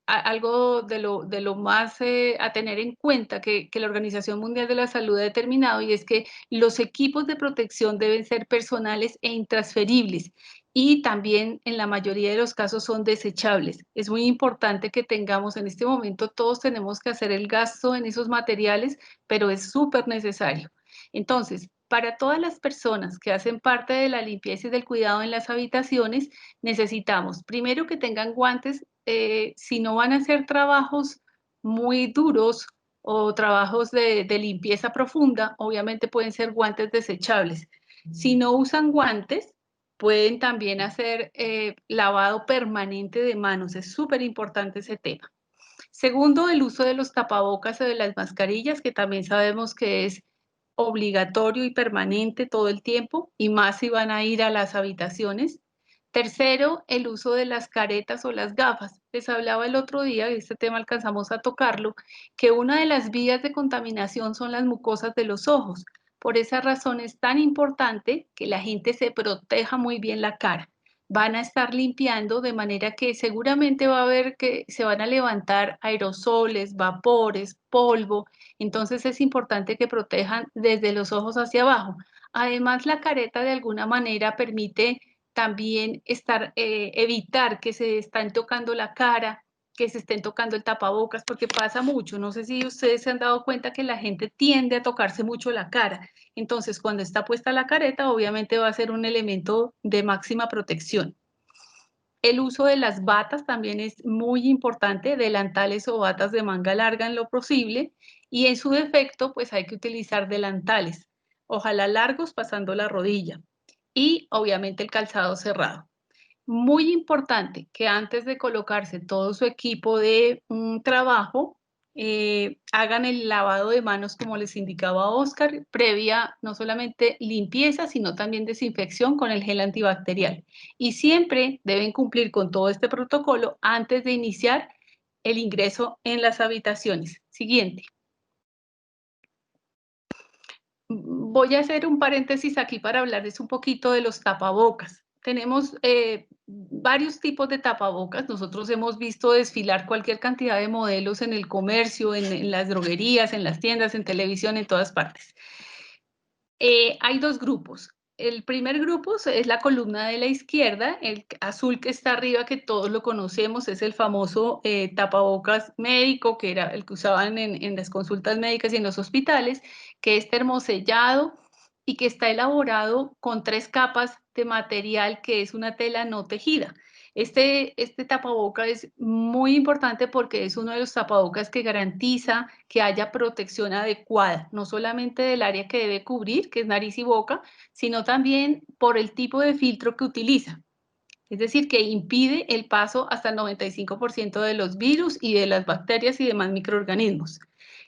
algo de lo más a tener en cuenta que la Organización Mundial de la Salud ha determinado y es que los equipos de protección deben ser personales e intransferibles y también en la mayoría de los casos son desechables. Es muy importante que tengamos en este momento, todos tenemos que hacer el gasto en esos materiales, pero es súper necesario. Entonces, para todas las personas que hacen parte de la limpieza y del cuidado en las habitaciones, necesitamos primero que tengan guantes, si no van a hacer trabajos muy duros o trabajos de limpieza profunda, obviamente pueden ser guantes desechables. Si no usan guantes, pueden también hacer lavado permanente de manos, es súper importante ese tema. Segundo, el uso de los tapabocas o de las mascarillas, que también sabemos que es obligatorio y permanente todo el tiempo, y más si van a ir a las habitaciones. Tercero, el uso de las caretas o las gafas. Les hablaba el otro día, y este tema alcanzamos a tocarlo, que una de las vías de contaminación son las mucosas de los ojos. Por esa razón es tan importante que la gente se proteja muy bien la cara. Van a estar limpiando de manera que seguramente va a haber que se van a levantar aerosoles, vapores, polvo. Entonces es importante que protejan desde los ojos hacia abajo. Además, la careta de alguna manera permite también evitar que se están tocando la cara que se estén tocando el tapabocas, porque pasa mucho. No sé si ustedes se han dado cuenta que la gente tiende a tocarse mucho la cara. Entonces, cuando está puesta la careta, obviamente va a ser un elemento de máxima protección. El uso de las batas también es muy importante, delantales o batas de manga larga en lo posible, y en su defecto, pues hay que utilizar delantales, ojalá largos pasando la rodilla, y obviamente el calzado cerrado. Muy importante que antes de colocarse todo su equipo de trabajo, hagan el lavado de manos como les indicaba Oscar, previa no solamente limpieza, sino también desinfección con el gel antibacterial. Y siempre deben cumplir con todo este protocolo antes de iniciar el ingreso en las habitaciones. Siguiente. Voy a hacer un paréntesis aquí para hablarles un poquito de los tapabocas. Tenemos varios tipos de tapabocas. Nosotros hemos visto desfilar cualquier cantidad de modelos en el comercio, en las droguerías, en las tiendas, en televisión, en todas partes. Hay dos grupos. El primer grupo es la columna de la izquierda, el azul que está arriba, que todos lo conocemos, es el famoso tapabocas médico, que era el que usaban en las consultas médicas y en los hospitales, que es termosellado y que está elaborado con 3 capas de material que es una tela no tejida. Este tapaboca es muy importante porque es uno de los tapabocas que garantiza que haya protección adecuada, no solamente del área que debe cubrir, que es nariz y boca, sino también por el tipo de filtro que utiliza. Es decir, que impide el paso hasta el 95% de los virus y de las bacterias y demás microorganismos.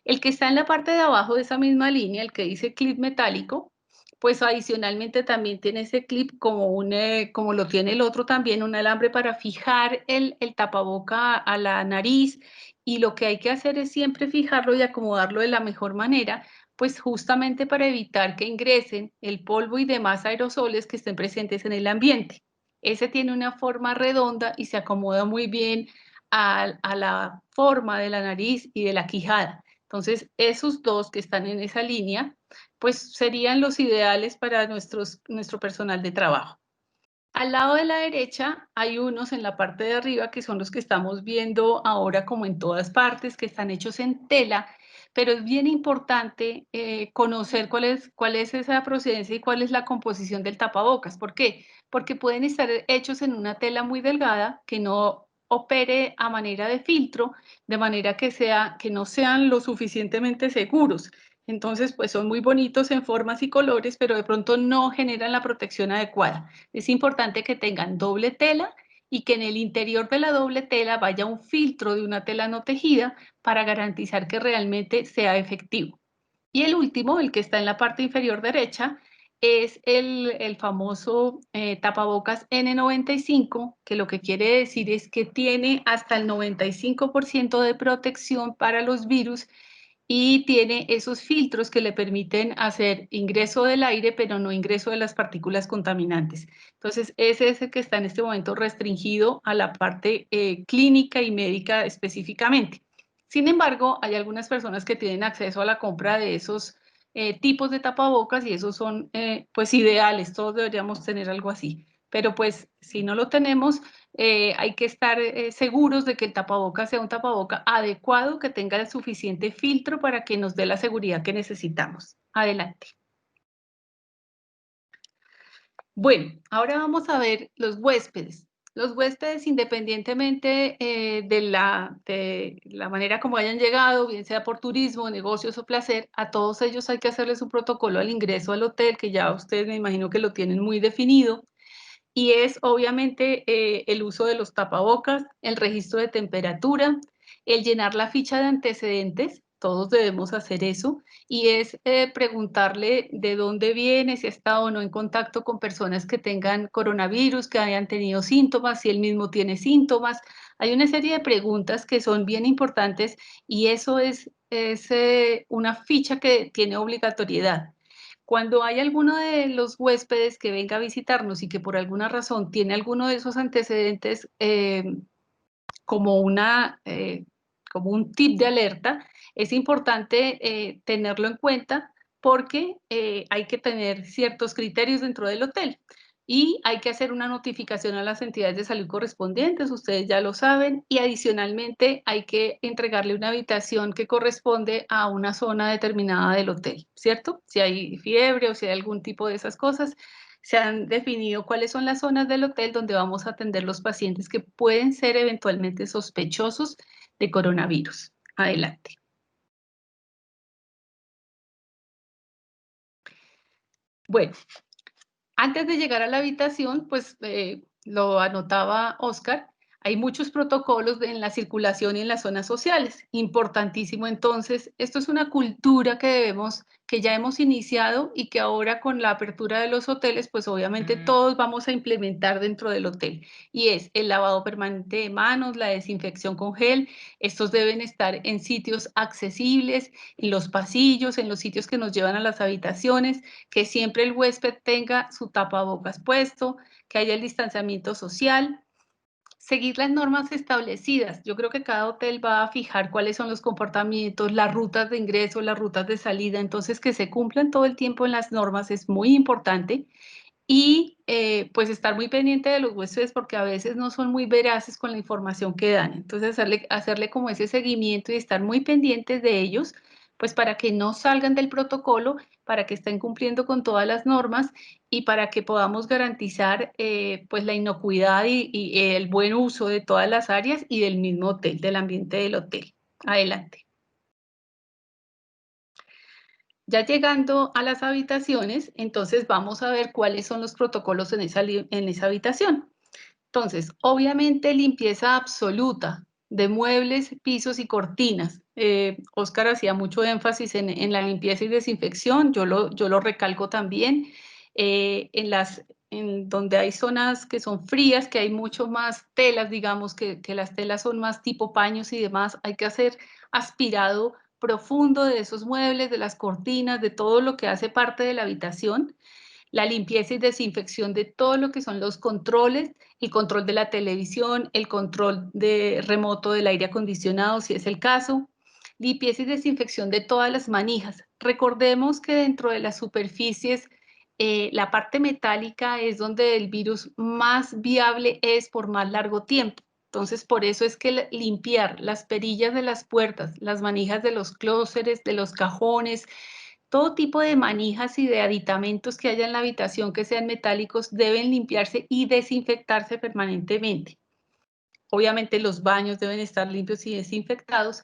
El que está en la parte de abajo de esa misma línea, el que dice clip metálico, pues adicionalmente también tiene ese clip como lo tiene el otro también, un alambre para fijar el tapaboca a la nariz, y lo que hay que hacer es siempre fijarlo y acomodarlo de la mejor manera, pues justamente para evitar que ingresen el polvo y demás aerosoles que estén presentes en el ambiente. Ese tiene una forma redonda y se acomoda muy bien a la forma de la nariz y de la quijada. Entonces, esos dos que están en esa línea, pues serían los ideales para nuestro personal de trabajo. Al lado de la derecha hay unos en la parte de arriba que son los que estamos viendo ahora como en todas partes, que están hechos en tela, pero es bien importante conocer cuál es esa procedencia y cuál es la composición del tapabocas. ¿Por qué? Porque pueden estar hechos en una tela muy delgada que no opere a manera de filtro, de manera que no sean lo suficientemente seguros. Entonces, pues son muy bonitos en formas y colores, pero de pronto no generan la protección adecuada. Es importante que tengan doble tela y que en el interior de la doble tela vaya un filtro de una tela no tejida para garantizar que realmente sea efectivo. Y el último, el que está en la parte inferior derecha, es el famoso tapabocas N95, que lo que quiere decir es que tiene hasta el 95% de protección para los virus y tiene esos filtros que le permiten hacer ingreso del aire, pero no ingreso de las partículas contaminantes. Entonces, ese es el que está en este momento restringido a la parte clínica y médica específicamente. Sin embargo, hay algunas personas que tienen acceso a la compra de esos tipos de tapabocas y esos son pues ideales, todos deberíamos tener algo así. Pero pues si no lo tenemos, hay que estar seguros de que el tapaboca sea un tapaboca adecuado, que tenga el suficiente filtro para que nos dé la seguridad que necesitamos. Adelante. Bueno, ahora vamos a ver los huéspedes. Los huéspedes, independientemente de la manera como hayan llegado, bien sea por turismo, negocios o placer, a todos ellos hay que hacerles un protocolo al ingreso al hotel, que ya ustedes me imagino que lo tienen muy definido. Y es obviamente el uso de los tapabocas, el registro de temperatura, el llenar la ficha de antecedentes, todos debemos hacer eso, y es preguntarle de dónde viene, si ha estado o no en contacto con personas que tengan coronavirus, que hayan tenido síntomas, si él mismo tiene síntomas. Hay una serie de preguntas que son bien importantes y eso es una ficha que tiene obligatoriedad. Cuando hay alguno de los huéspedes que venga a visitarnos y que por alguna razón tiene alguno de esos antecedentes como, como un tip de alerta, es importante tenerlo en cuenta porque hay que tener ciertos criterios dentro del hotel. Y hay que hacer una notificación a las entidades de salud correspondientes, ustedes ya lo saben, y adicionalmente hay que entregarle una habitación que corresponde a una zona determinada del hotel, ¿cierto? Si hay fiebre o si hay algún tipo de esas cosas, se han definido cuáles son las zonas del hotel donde vamos a atender los pacientes que pueden ser eventualmente sospechosos de coronavirus. Adelante. Bueno, antes de llegar a la habitación, pues lo anotaba Oscar, hay muchos protocolos en la circulación y en las zonas sociales. Importantísimo entonces, esto es una cultura que ya hemos iniciado y que ahora con la apertura de los hoteles, pues obviamente todos vamos a implementar dentro del hotel. Y es el lavado permanente de manos, la desinfección con gel. Estos deben estar en sitios accesibles, en los pasillos, en los sitios que nos llevan a las habitaciones, que siempre el huésped tenga su tapabocas puesto, que haya el distanciamiento social, seguir las normas establecidas. Yo creo que cada hotel va a fijar cuáles son los comportamientos, las rutas de ingreso, las rutas de salida, entonces que se cumplan todo el tiempo en las normas es muy importante. Y pues estar muy pendiente de los huéspedes porque a veces no son muy veraces con la información que dan. Entonces hacerle como ese seguimiento y estar muy pendientes de ellos, pues para que no salgan del protocolo, para que estén cumpliendo con todas las normas y para que podamos garantizar pues la inocuidad y el buen uso de todas las áreas y del mismo hotel, del ambiente del hotel. Adelante. Ya llegando a las habitaciones, entonces vamos a ver cuáles son los protocolos en esa habitación. Entonces, obviamente limpieza absoluta de muebles, pisos y cortinas. Oscar hacía mucho énfasis en la limpieza y desinfección, yo lo recalco también. En donde hay zonas que son frías, que hay mucho más telas, digamos, que las telas son más tipo paños y demás, hay que hacer aspirado profundo de esos muebles, de las cortinas, de todo lo que hace parte de la habitación, la limpieza y desinfección de todo lo que son los controles, el control de la televisión, el control de remoto del aire acondicionado, si es el caso, limpieza y desinfección de todas las manijas. Recordemos que dentro de las superficies, la parte metálica es donde el virus más viable es por más largo tiempo. Entonces, por eso es que limpiar las perillas de las puertas, las manijas de los clósetes, de los cajones, todo tipo de manijas y de aditamentos que haya en la habitación que sean metálicos deben limpiarse y desinfectarse permanentemente. Obviamente los baños deben estar limpios y desinfectados.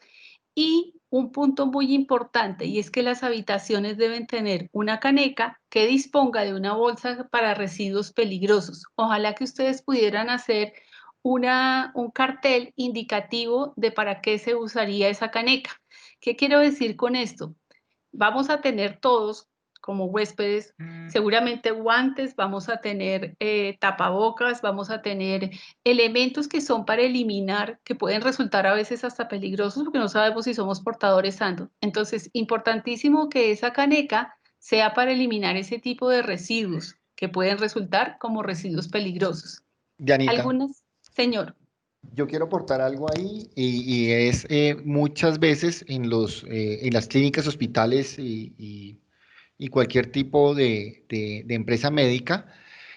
Y un punto muy importante, y es que las habitaciones deben tener una caneca que disponga de una bolsa para residuos peligrosos. Ojalá que ustedes pudieran hacer un cartel indicativo de para qué se usaría esa caneca. ¿Qué quiero decir con esto? Vamos a tener todos como huéspedes, seguramente guantes, vamos a tener tapabocas, vamos a tener elementos que son para eliminar, que pueden resultar a veces hasta peligrosos porque no sabemos si somos portadores sanos. Entonces, importantísimo que esa caneca sea para eliminar ese tipo de residuos que pueden resultar como residuos peligrosos. Dianita, Algunas, señor. yo quiero aportar algo ahí y es muchas veces en las clínicas, hospitales y cualquier tipo de empresa médica,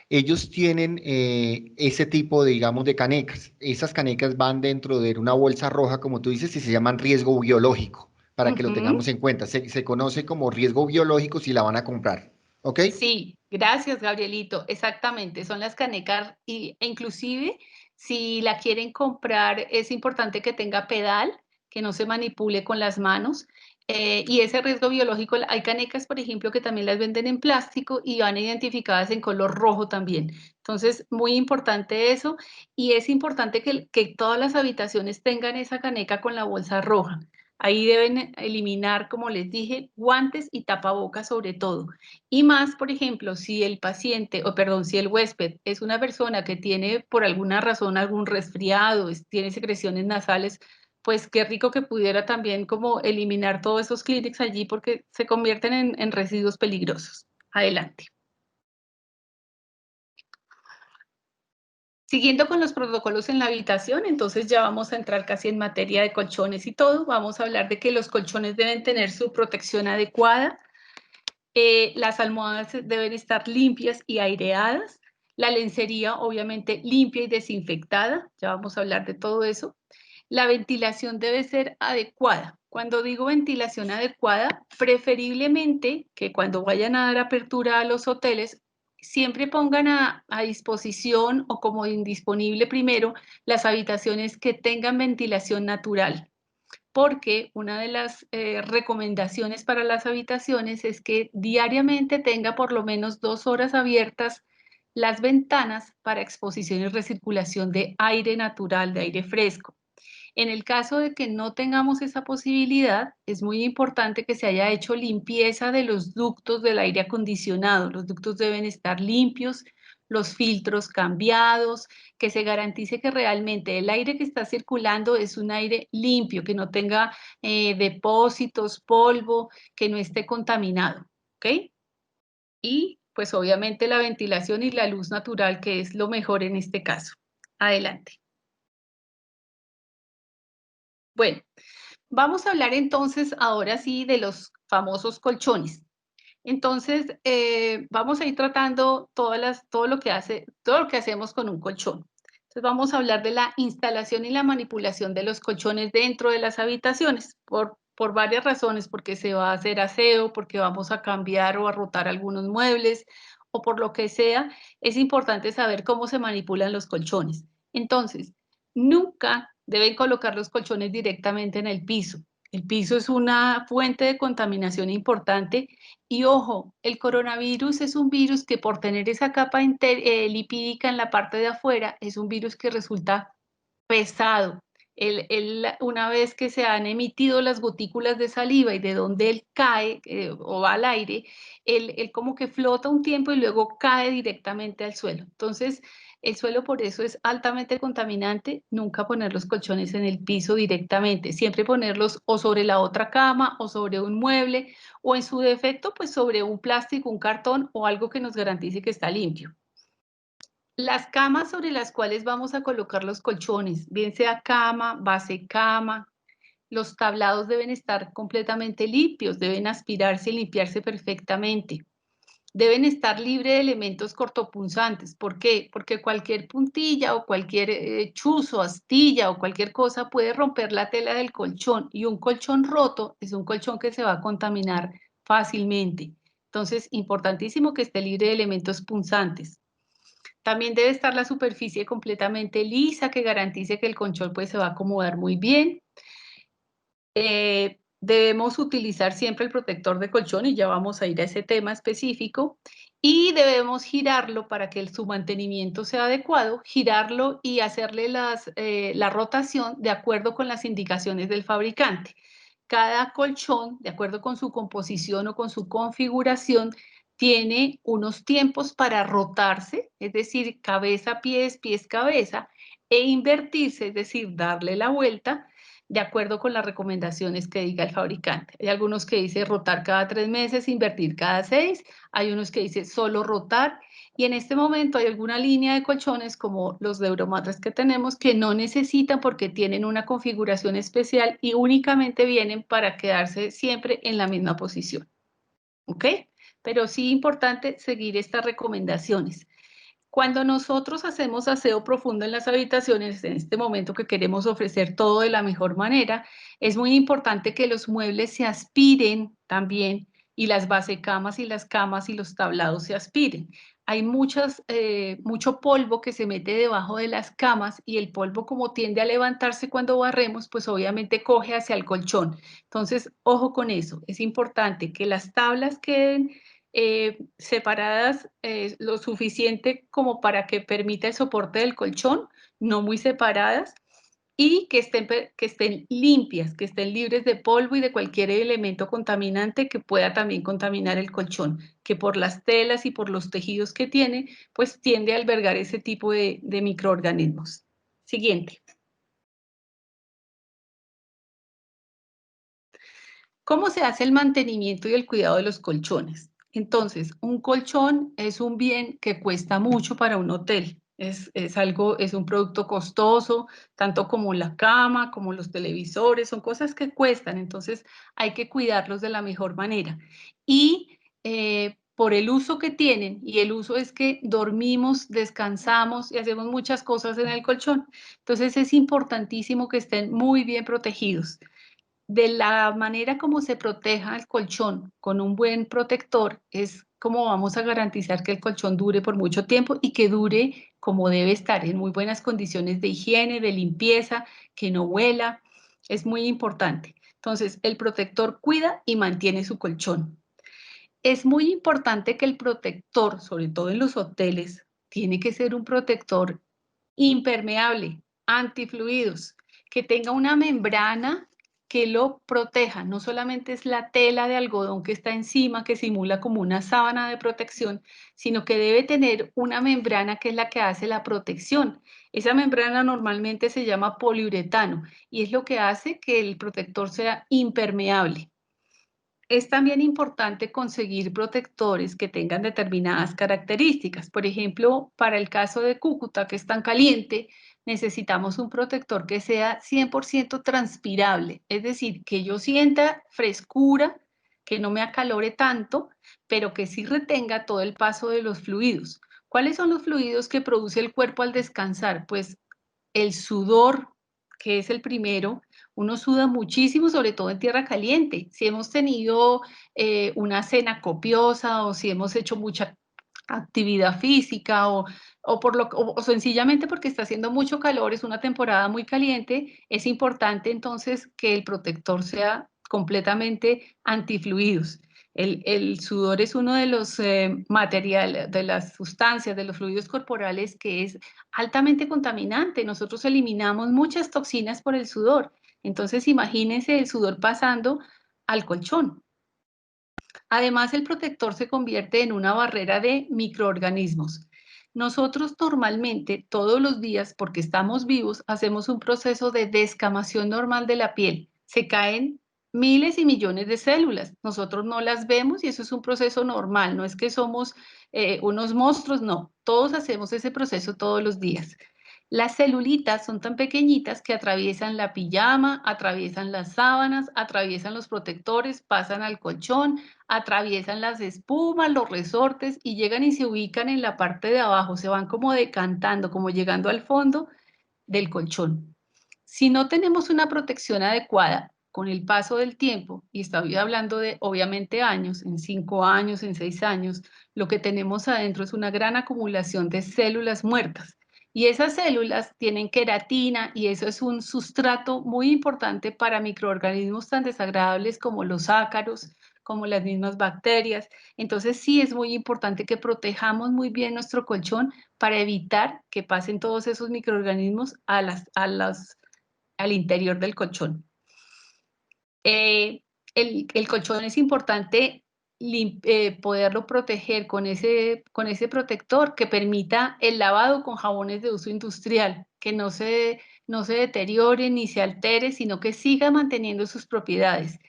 ellos tienen ese tipo de, digamos, de canecas. Esas canecas van dentro de una bolsa roja, como tú dices, y se llaman riesgo biológico, para que lo tengamos en cuenta. Se conoce como riesgo biológico si la van a comprar. ¿Ok? Sí, gracias, Gabrielito. Exactamente, son las canecas e inclusive si la quieren comprar es importante que tenga pedal, que no se manipule con las manos. Y ese riesgo biológico, hay canecas, por ejemplo, que también las venden en plástico y van identificadas en color rojo también. Entonces, muy importante eso. Y es importante que todas las habitaciones tengan esa caneca con la bolsa roja. Ahí deben eliminar, como les dije, guantes y tapabocas sobre todo. Y más, por ejemplo, si el paciente, o perdón, si el huésped es una persona que tiene por alguna razón algún resfriado, tiene secreciones nasales, pues qué rico que pudiera también como eliminar todos esos Kleenex allí porque se convierten en residuos peligrosos. Adelante. Siguiendo con los protocolos en la habitación, entonces ya vamos a entrar casi en materia de colchones y todo. Vamos a hablar de que los colchones deben tener su protección adecuada. Las almohadas deben estar limpias y aireadas. La lencería, obviamente, limpia y desinfectada. Ya vamos a hablar de todo eso. La ventilación debe ser adecuada. Cuando digo ventilación adecuada, preferiblemente que cuando vayan a dar apertura a los hoteles, siempre pongan a disposición o como indisponible primero las habitaciones que tengan ventilación natural. Porque una de las recomendaciones para las habitaciones es que diariamente tenga por lo menos 2 horas abiertas las ventanas para exposición y recirculación de aire natural, de aire fresco. En el caso de que no tengamos esa posibilidad, es muy importante que se haya hecho limpieza de los ductos del aire acondicionado. Los ductos deben estar limpios, los filtros cambiados, que se garantice que realmente el aire que está circulando es un aire limpio, que no tenga depósitos, polvo, que no esté contaminado, ¿ok? Y pues obviamente la ventilación y la luz natural, que es lo mejor en este caso. Adelante. Bueno, vamos a hablar entonces ahora sí de los famosos colchones. Entonces, vamos a ir tratando todo lo que hacemos con un colchón. Entonces, vamos a hablar de la instalación y la manipulación de los colchones dentro de las habitaciones, por varias razones, porque se va a hacer aseo, porque vamos a cambiar o a rotar algunos muebles, o por lo que sea, es importante saber cómo se manipulan los colchones. Entonces, nunca deben colocar los colchones directamente en el piso. El piso es una fuente de contaminación importante y ojo, el coronavirus es un virus que por tener esa capa lipídica en la parte de afuera, es un virus que resulta pesado. Una vez que se han emitido las gotículas de saliva y de donde él cae o va al aire, él como que flota un tiempo y luego cae directamente al suelo. Entonces, el suelo por eso es altamente contaminante. Nunca poner los colchones en el piso directamente, siempre ponerlos o sobre la otra cama o sobre un mueble o en su defecto, pues sobre un plástico, un cartón o algo que nos garantice que está limpio. Las camas sobre las cuales vamos a colocar los colchones, bien sea cama, base cama, los tablados deben estar completamente limpios, deben aspirarse y limpiarse perfectamente. Deben estar libres de elementos cortopunzantes. ¿Por qué? Porque cualquier puntilla o cualquier chuzo, astilla o cualquier cosa puede romper la tela del colchón y un colchón roto es un colchón que se va a contaminar fácilmente. Entonces, importantísimo que esté libre de elementos punzantes. También debe estar la superficie completamente lisa que garantice que el colchón pues, se va a acomodar muy bien. Debemos utilizar siempre el protector de colchón y ya vamos a ir a ese tema específico. Y debemos girarlo para que su mantenimiento sea adecuado, girarlo y hacerle la rotación de acuerdo con las indicaciones del fabricante. Cada colchón, de acuerdo con su composición o con su configuración, tiene unos tiempos para rotarse, es decir, cabeza, pies, pies, cabeza, e invertirse, es decir, darle la vuelta de acuerdo con las recomendaciones que diga el fabricante. Hay algunos que dicen rotar cada 3 meses, invertir cada 6, hay unos que dicen solo rotar, y en este momento hay alguna línea de colchones como los de Euromattress que tenemos que no necesitan porque tienen una configuración especial y únicamente vienen para quedarse siempre en la misma posición. ¿Ok? Pero sí importante seguir estas recomendaciones. Cuando nosotros hacemos aseo profundo en las habitaciones, en este momento que queremos ofrecer todo de la mejor manera, es muy importante que los muebles se aspiren también y las basecamas y las camas y los tablados se aspiren. Hay mucho polvo que se mete debajo de las camas y el polvo como tiende a levantarse cuando barremos, pues obviamente coge hacia el colchón. Entonces, ojo con eso. Es importante que las tablas queden separadas lo suficiente como para que permita el soporte del colchón, no muy separadas, y que estén limpias, que estén libres de polvo y de cualquier elemento contaminante que pueda también contaminar el colchón, que por las telas y por los tejidos que tiene, pues tiende a albergar ese tipo de microorganismos. Siguiente. ¿Cómo se hace el mantenimiento y el cuidado de los colchones? Entonces, un colchón es un bien que cuesta mucho para un hotel. Es un producto costoso, tanto como la cama, como los televisores, son cosas que cuestan, entonces hay que cuidarlos de la mejor manera. Y por el uso que tienen, y el uso es que dormimos, descansamos y hacemos muchas cosas en el colchón. Entonces es importantísimo que estén muy bien protegidos. De la manera como se proteja el colchón con un buen protector es como vamos a garantizar que el colchón dure por mucho tiempo y que dure como debe estar, en muy buenas condiciones de higiene, de limpieza, que no huela. Es muy importante. Entonces, el protector cuida y mantiene su colchón. Es muy importante que el protector, sobre todo en los hoteles, tiene que ser un protector impermeable, antifluidos, que tenga una membrana que lo proteja. No solamente es la tela de algodón que está encima, que simula como una sábana de protección, sino que debe tener una membrana que es la que hace la protección. Esa membrana normalmente se llama poliuretano y es lo que hace que el protector sea impermeable. Es también importante conseguir protectores que tengan determinadas características. Por ejemplo, para el caso de Cúcuta, que es tan caliente, necesitamos un protector que sea 100% transpirable, es decir, que yo sienta frescura, que no me acalore tanto, pero que sí retenga todo el paso de los fluidos. ¿Cuáles son los fluidos que produce el cuerpo al descansar? Pues el sudor, que es el primero. Uno suda muchísimo, sobre todo en tierra caliente. Si hemos tenido una cena copiosa o si hemos hecho mucha actividad física o sencillamente porque está haciendo mucho calor, es una temporada muy caliente, es importante entonces que el protector sea completamente antifluidos. El sudor es uno de los materiales, de las sustancias, de los fluidos corporales que es altamente contaminante. Nosotros eliminamos muchas toxinas por el sudor. Entonces, imagínense el sudor pasando al colchón. Además, el protector se convierte en una barrera de microorganismos. Nosotros normalmente, todos los días, porque estamos vivos, hacemos un proceso de descamación normal de la piel. Se caen miles y millones de células. Nosotros no las vemos y eso es un proceso normal. No es que somos unos monstruos, no. Todos hacemos ese proceso todos los días. Las celulitas son tan pequeñitas que atraviesan la pijama, atraviesan las sábanas, atraviesan los protectores, pasan al colchón, atraviesan las espumas, los resortes y llegan y se ubican en la parte de abajo, se van como decantando, como llegando al fondo del colchón. Si no tenemos una protección adecuada con el paso del tiempo, y estoy hablando de obviamente años, en 5 años, en 6 años, lo que tenemos adentro es una gran acumulación de células muertas. Y esas células tienen queratina y eso es un sustrato muy importante para microorganismos tan desagradables como los ácaros, como las mismas bacterias. Entonces sí es muy importante que protejamos muy bien nuestro colchón para evitar que pasen todos esos microorganismos al interior del colchón. El colchón es importante poderlo proteger con ese protector que permita el lavado con jabones de uso industrial, que no se deteriore ni se altere, sino que siga manteniendo sus propiedades.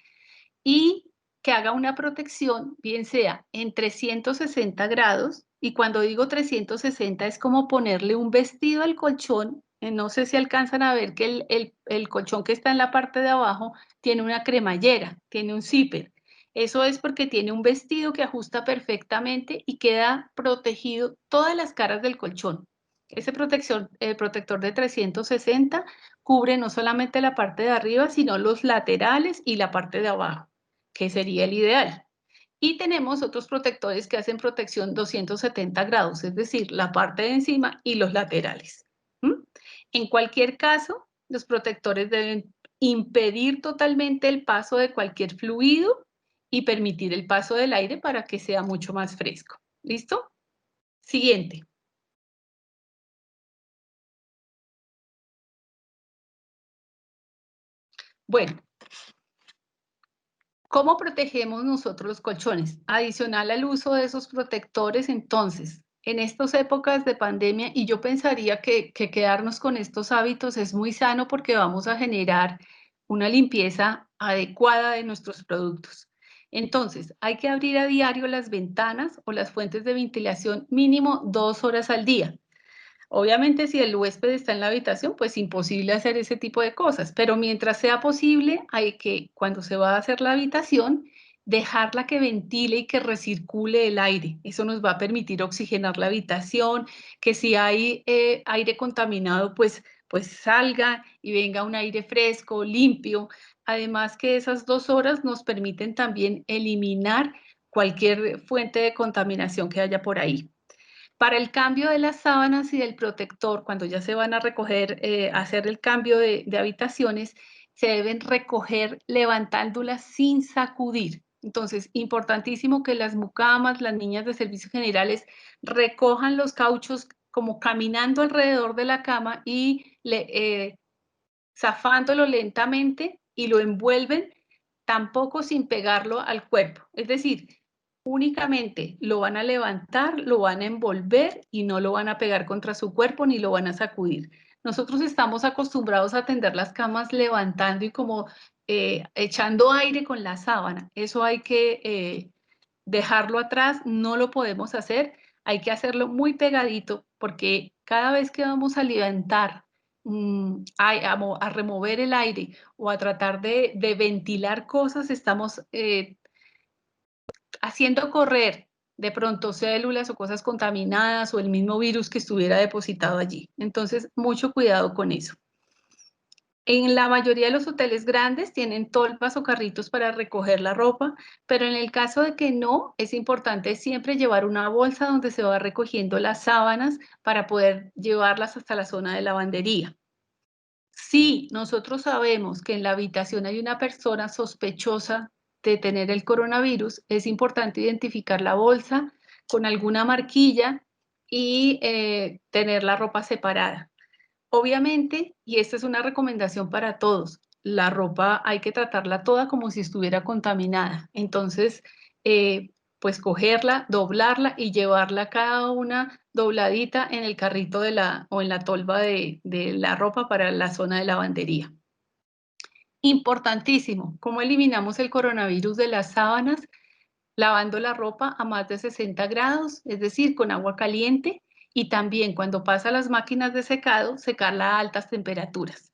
Y que haga una protección, bien sea en 360 grados, y cuando digo 360 es como ponerle un vestido al colchón. No sé si alcanzan a ver que el colchón que está en la parte de abajo tiene una cremallera, tiene un zipper. Eso es porque tiene un vestido que ajusta perfectamente y queda protegido todas las caras del colchón. Ese protector de 360 cubre no solamente la parte de arriba, sino los laterales y la parte de abajo, que sería el ideal. Y tenemos otros protectores que hacen protección 270 grados, es decir, la parte de encima y los laterales. En cualquier caso, los protectores deben impedir totalmente el paso de cualquier fluido y permitir el paso del aire para que sea mucho más fresco. ¿Listo? Siguiente. Bueno, ¿cómo protegemos nosotros los colchones? Adicional al uso de esos protectores, entonces, en estas épocas de pandemia, y yo pensaría que quedarnos con estos hábitos es muy sano porque vamos a generar una limpieza adecuada de nuestros productos. Entonces, hay que abrir a diario las ventanas o las fuentes de ventilación mínimo 2 horas al día. Obviamente, si el huésped está en la habitación, pues imposible hacer ese tipo de cosas, pero mientras sea posible, hay que, cuando se va a hacer la habitación, dejarla que ventile y que recircule el aire. Eso nos va a permitir oxigenar la habitación, que si hay aire contaminado, pues salga y venga un aire fresco, limpio. Además que esas 2 horas nos permiten también eliminar cualquier fuente de contaminación que haya por ahí. Para el cambio de las sábanas y del protector, cuando ya se van a recoger, hacer el cambio de habitaciones, se deben recoger levantándolas sin sacudir. Entonces, importantísimo que las mucamas, las niñas de servicios generales, recojan los cauchos como caminando alrededor de la cama y zafándolo lentamente y lo envuelven, tampoco sin pegarlo al cuerpo. Es decir, únicamente lo van a levantar, lo van a envolver y no lo van a pegar contra su cuerpo ni lo van a sacudir. Nosotros estamos acostumbrados a tender las camas levantando y como echando aire con la sábana. Eso hay que dejarlo atrás, no lo podemos hacer. Hay que hacerlo muy pegadito porque cada vez que vamos a levantar, a remover el aire o a tratar de ventilar cosas, estamos haciendo correr de pronto células o cosas contaminadas o el mismo virus que estuviera depositado allí. Entonces, mucho cuidado con eso. En la mayoría de los hoteles grandes tienen tolvas o carritos para recoger la ropa, pero en el caso de que no, es importante siempre llevar una bolsa donde se va recogiendo las sábanas para poder llevarlas hasta la zona de lavandería. Si nosotros sabemos que en la habitación hay una persona sospechosa de tener el coronavirus, es importante identificar la bolsa con alguna marquilla y tener la ropa separada. Obviamente, y esta es una recomendación para todos, la ropa hay que tratarla toda como si estuviera contaminada. Entonces, pues cogerla, doblarla y llevarla cada una dobladita en el carrito o en la tolva de la ropa para la zona de lavandería. Importantísimo, ¿cómo eliminamos el coronavirus de las sábanas? Lavando la ropa a más de 60 grados, es decir, con agua caliente, y también cuando pasa a las máquinas de secado, secarla a altas temperaturas.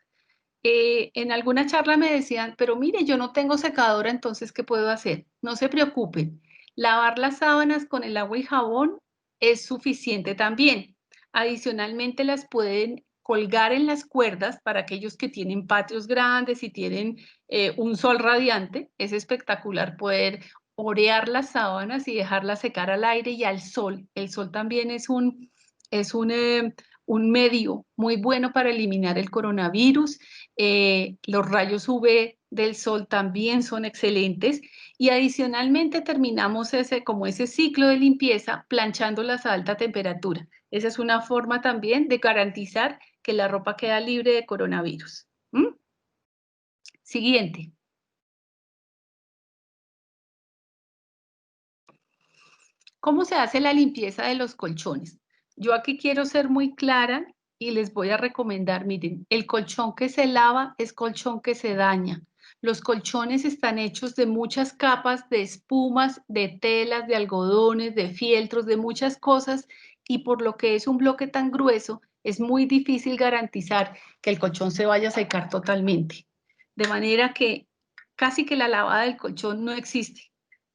En alguna charla me decían, pero mire, yo no tengo secadora, entonces, ¿qué puedo hacer? No se preocupen, lavar las sábanas con el agua y jabón es suficiente también. Adicionalmente, las pueden colgar en las cuerdas para aquellos que tienen patios grandes y tienen un sol radiante. Es espectacular poder orear las sábanas y dejarlas secar al aire y al sol. El sol también es un medio muy bueno para eliminar el coronavirus. Los rayos UV del sol también son excelentes y adicionalmente terminamos como ese ciclo de limpieza planchándolas a alta temperatura. Esa es una forma también de garantizar que la ropa queda libre de coronavirus. Siguiente. ¿Cómo se hace la limpieza de los colchones? Yo aquí quiero ser muy clara y les voy a recomendar, miren, el colchón que se lava es colchón que se daña. Los colchones están hechos de muchas capas de espumas, de telas, de algodones, de fieltros, de muchas cosas, y por lo que es un bloque tan grueso, es muy difícil garantizar que el colchón se vaya a secar totalmente. De manera que casi que la lavada del colchón no existe.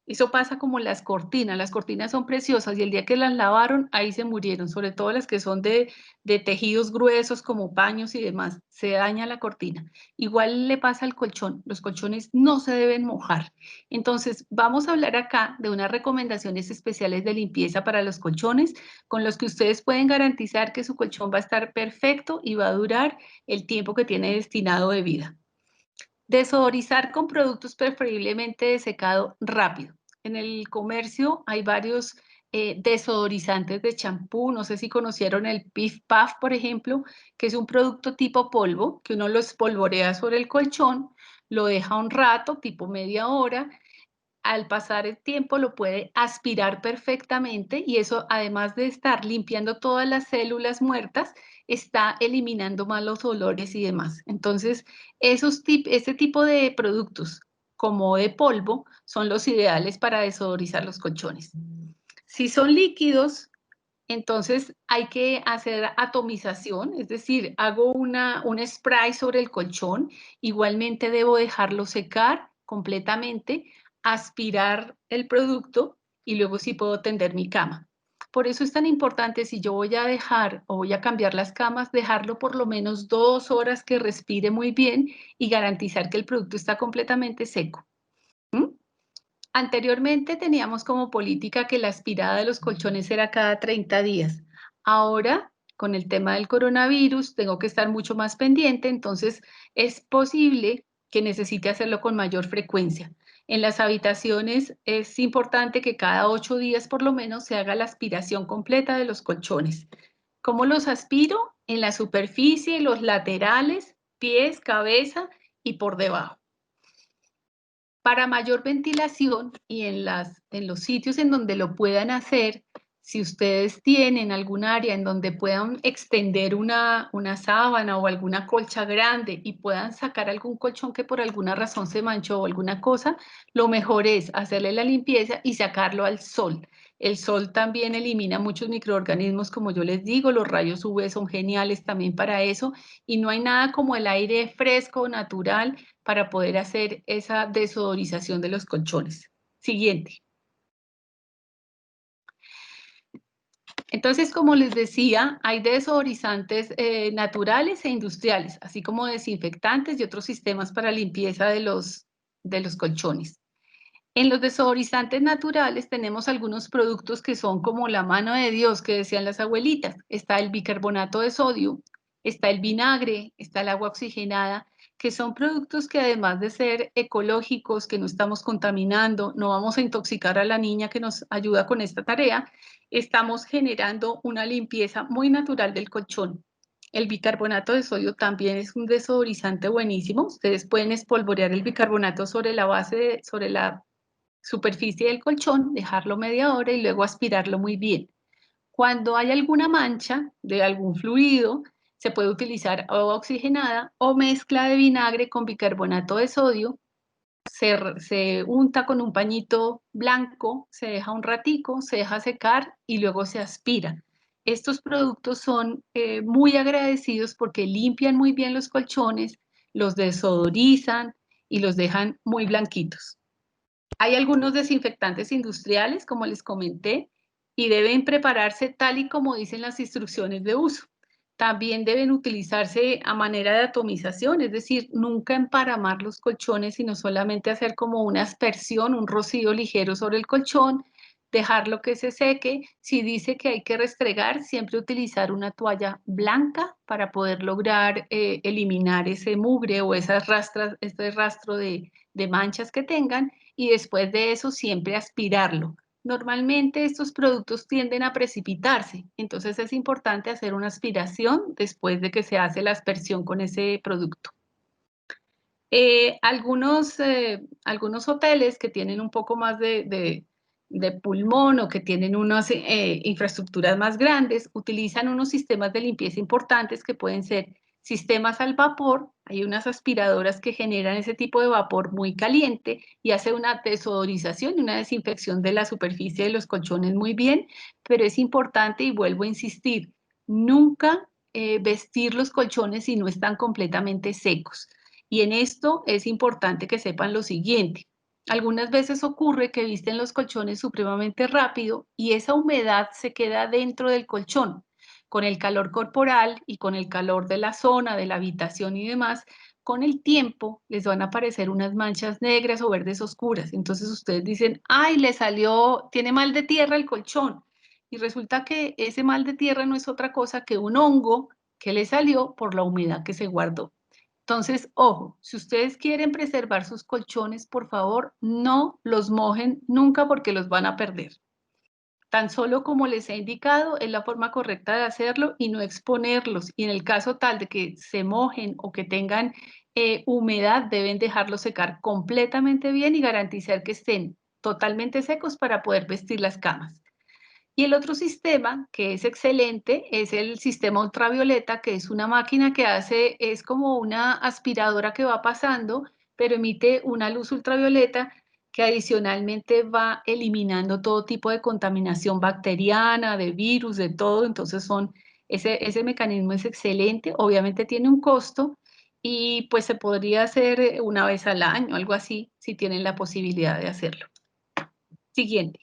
Eso pasa como las cortinas son preciosas y el día que las lavaron, ahí se murieron, sobre todo las que son de tejidos gruesos como paños y demás, se daña la cortina. Igual le pasa al colchón, los colchones no se deben mojar. Entonces, vamos a hablar acá de unas recomendaciones especiales de limpieza para los colchones, con los que ustedes pueden garantizar que su colchón va a estar perfecto y va a durar el tiempo que tiene destinado de vida. Desodorizar con productos preferiblemente de secado rápido. En el comercio hay varios desodorizantes de champú. No sé si conocieron el Pif Paf, por ejemplo, que es un producto tipo polvo, que uno lo espolvorea sobre el colchón, lo deja un rato, tipo media hora. Al pasar el tiempo lo puede aspirar perfectamente y eso, además de estar limpiando todas las células muertas, está eliminando malos olores y demás. Entonces, este tipo de productos como de polvo son los ideales para desodorizar los colchones. Si son líquidos, entonces hay que hacer atomización, es decir, hago un spray sobre el colchón, igualmente debo dejarlo secar completamente aspirar el producto y luego sí puedo tender mi cama. Por eso es tan importante, si yo voy a dejar o voy a cambiar las camas, dejarlo por lo menos 2 horas que respire muy bien y garantizar que el producto está completamente seco. Anteriormente teníamos como política que la aspirada de los colchones era cada 30 días. Ahora, con el tema del coronavirus, tengo que estar mucho más pendiente, entonces es posible que necesite hacerlo con mayor frecuencia. En las habitaciones es importante que cada 8 días por lo menos se haga la aspiración completa de los colchones. ¿Cómo los aspiro? En la superficie, los laterales, pies, cabeza y por debajo. Para mayor ventilación y en los sitios en donde lo puedan hacer, si ustedes tienen algún área en donde puedan extender una sábana o alguna colcha grande y puedan sacar algún colchón que por alguna razón se manchó o alguna cosa, lo mejor es hacerle la limpieza y sacarlo al sol. El sol también elimina muchos microorganismos, como yo les digo, los rayos UV son geniales también para eso, y no hay nada como el aire fresco, natural, para poder hacer esa desodorización de los colchones. Siguiente. Entonces, como les decía, hay desodorizantes naturales e industriales, así como desinfectantes y otros sistemas para limpieza de los colchones. En los desodorizantes naturales tenemos algunos productos que son como la mano de Dios, que decían las abuelitas. Está el bicarbonato de sodio, está el vinagre, está el agua oxigenada, que son productos que además de ser ecológicos, que no estamos contaminando, no vamos a intoxicar a la niña que nos ayuda con esta tarea, estamos generando una limpieza muy natural del colchón. El bicarbonato de sodio también es un desodorizante buenísimo. Ustedes pueden espolvorear el bicarbonato sobre la base, sobre la superficie del colchón, dejarlo media hora y luego aspirarlo muy bien. Cuando hay alguna mancha de algún fluido, se puede utilizar agua oxigenada o mezcla de vinagre con bicarbonato de sodio. Se unta con un pañito blanco, se deja un ratico, se deja secar y luego se aspira. Estos productos son muy agradecidos porque limpian muy bien los colchones, los desodorizan y los dejan muy blanquitos. Hay algunos desinfectantes industriales, como les comenté, y deben prepararse tal y como dicen las instrucciones de uso. También deben utilizarse a manera de atomización, es decir, nunca emparamar los colchones, sino solamente hacer como una aspersión, un rocío ligero sobre el colchón, dejarlo que se seque. Si dice que hay que restregar, siempre utilizar una toalla blanca para poder lograr eliminar ese mugre o ese rastro de manchas que tengan, y después de eso siempre aspirarlo. Normalmente estos productos tienden a precipitarse, entonces es importante hacer una aspiración después de que se hace la aspersión con ese producto. Algunos hoteles que tienen un poco más de pulmón o que tienen unas infraestructuras más grandes utilizan unos sistemas de limpieza importantes que pueden ser sistemas al vapor. Hay unas aspiradoras que generan ese tipo de vapor muy caliente y hace una desodorización y una desinfección de la superficie de los colchones muy bien, pero es importante, y vuelvo a insistir, nunca vestir los colchones si no están completamente secos. Y en esto es importante que sepan lo siguiente. Algunas veces ocurre que visten los colchones supremamente rápido y esa humedad se queda dentro del colchón. Con el calor corporal y con el calor de la zona, de la habitación y demás, con el tiempo les van a aparecer unas manchas negras o verdes oscuras. Entonces ustedes dicen, ay, le salió, tiene mal de tierra el colchón. Y resulta que ese mal de tierra no es otra cosa que un hongo que le salió por la humedad que se guardó. Entonces, ojo, si ustedes quieren preservar sus colchones, por favor, no los mojen nunca porque los van a perder. Tan solo como les he indicado, es la forma correcta de hacerlo y no exponerlos. Y en el caso tal de que se mojen o que tengan humedad, deben dejarlos secar completamente bien y garantizar que estén totalmente secos para poder vestir las camas. Y el otro sistema, que es excelente, es el sistema ultravioleta, que es una máquina que es como una aspiradora que va pasando, pero emite una luz ultravioleta que adicionalmente va eliminando todo tipo de contaminación bacteriana, de virus, de todo. Entonces ese mecanismo es excelente, obviamente tiene un costo y pues se podría hacer una vez al año, algo así, si tienen la posibilidad de hacerlo. Siguiente.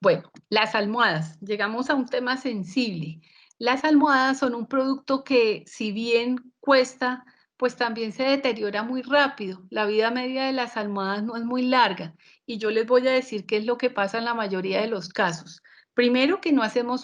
Bueno, las almohadas. Llegamos a un tema sensible. Las almohadas son un producto que, si bien cuesta, pues también se deteriora muy rápido. La vida media de las almohadas no es muy larga. Y yo les voy a decir qué es lo que pasa en la mayoría de los casos. Primero, que no hacemos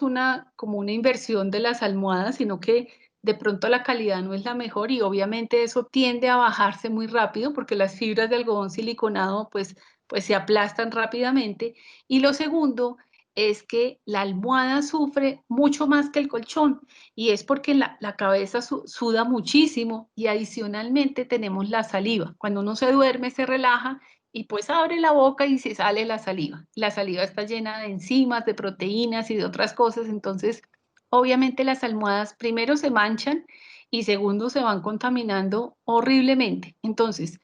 como una inversión de las almohadas, sino que de pronto la calidad no es la mejor y obviamente eso tiende a bajarse muy rápido porque las fibras de algodón siliconado pues se aplastan rápidamente. Y lo segundo es que la almohada sufre mucho más que el colchón y es porque la cabeza suda muchísimo y adicionalmente tenemos la saliva. Cuando uno se duerme se relaja y pues abre la boca y se sale la saliva. La saliva está llena de enzimas, de proteínas y de otras cosas, entonces obviamente las almohadas primero se manchan y segundo se van contaminando horriblemente. Entonces,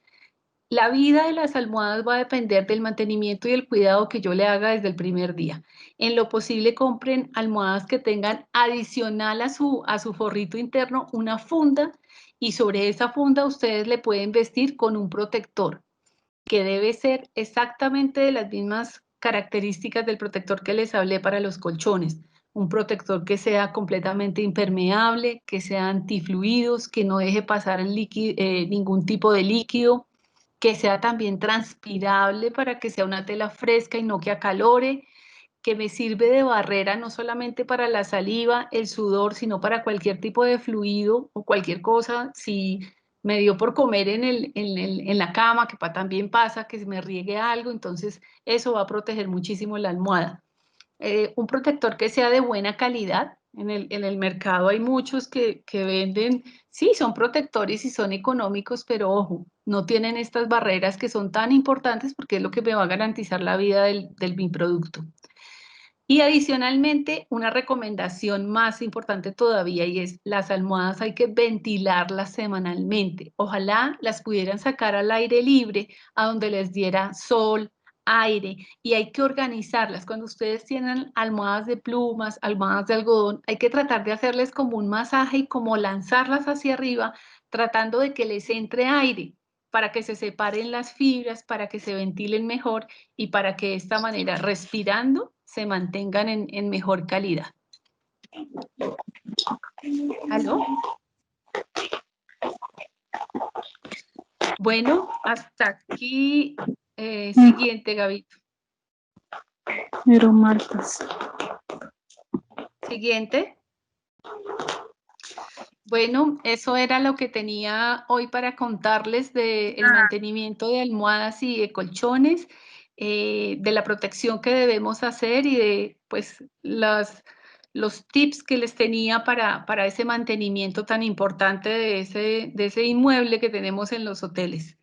la vida de las almohadas va a depender del mantenimiento y el cuidado que yo le haga desde el primer día. En lo posible, compren almohadas que tengan adicional a su forrito interno una funda y sobre esa funda ustedes le pueden vestir con un protector que debe ser exactamente de las mismas características del protector que les hablé para los colchones. Un protector que sea completamente impermeable, que sea antifluidos, que no deje pasar ningún tipo de líquido, que sea también transpirable para que sea una tela fresca y no que acalore, que me sirve de barrera no solamente para la saliva, el sudor, sino para cualquier tipo de fluido o cualquier cosa. Si me dio por comer en la cama, que también pasa, que se me riegue algo, entonces eso va a proteger muchísimo la almohada. Un protector que sea de buena calidad. En el mercado hay muchos que venden, sí, son protectores y son económicos, pero ojo, no tienen estas barreras que son tan importantes porque es lo que me va a garantizar la vida del mi producto. Y adicionalmente, una recomendación más importante todavía y es las almohadas hay que ventilarlas semanalmente. Ojalá las pudieran sacar al aire libre, a donde les diera sol, aire, y hay que organizarlas. Cuando ustedes tienen almohadas de plumas, almohadas de algodón, hay que tratar de hacerles como un masaje y como lanzarlas hacia arriba, tratando de que les entre aire para que se separen las fibras, para que se ventilen mejor y para que de esta manera, respirando, se mantengan en mejor calidad. ¿Aló? Bueno, hasta aquí. Siguiente, Gabito. Euromatrix. Siguiente. Bueno, eso era lo que tenía hoy para contarles del mantenimiento de almohadas y de colchones, de la protección que debemos hacer y de pues los tips que les tenía para ese mantenimiento tan importante de ese inmueble que tenemos en los hoteles.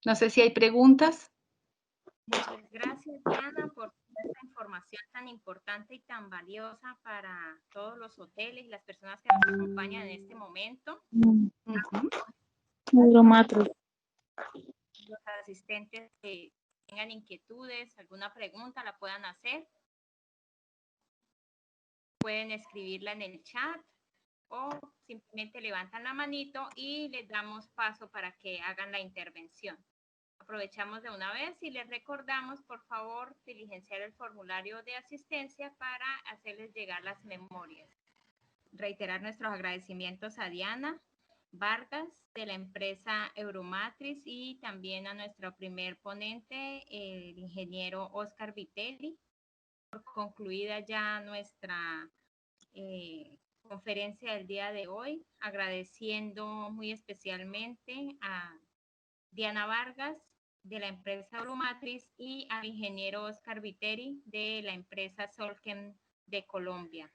No sé si hay preguntas. Muchas gracias, Diana, por toda esta información tan importante y tan valiosa para todos los hoteles y las personas que nos acompañan en este momento. Euromatrix. Los asistentes que tengan inquietudes, alguna pregunta, la puedan hacer. Pueden escribirla en el chat o simplemente levantan la manito y les damos paso para que hagan la intervención. Aprovechamos de una vez y les recordamos, por favor, diligenciar el formulario de asistencia para hacerles llegar las memorias. Reiterar nuestros agradecimientos a Diana Vargas de la empresa Euromatrix y también a nuestro primer ponente, el ingeniero Oscar Vitelli, por concluida ya nuestra conferencia del día de hoy, agradeciendo muy especialmente a Diana Vargas de la empresa Euromatrix y al ingeniero Oscar Viteri de la empresa Solchem de Colombia.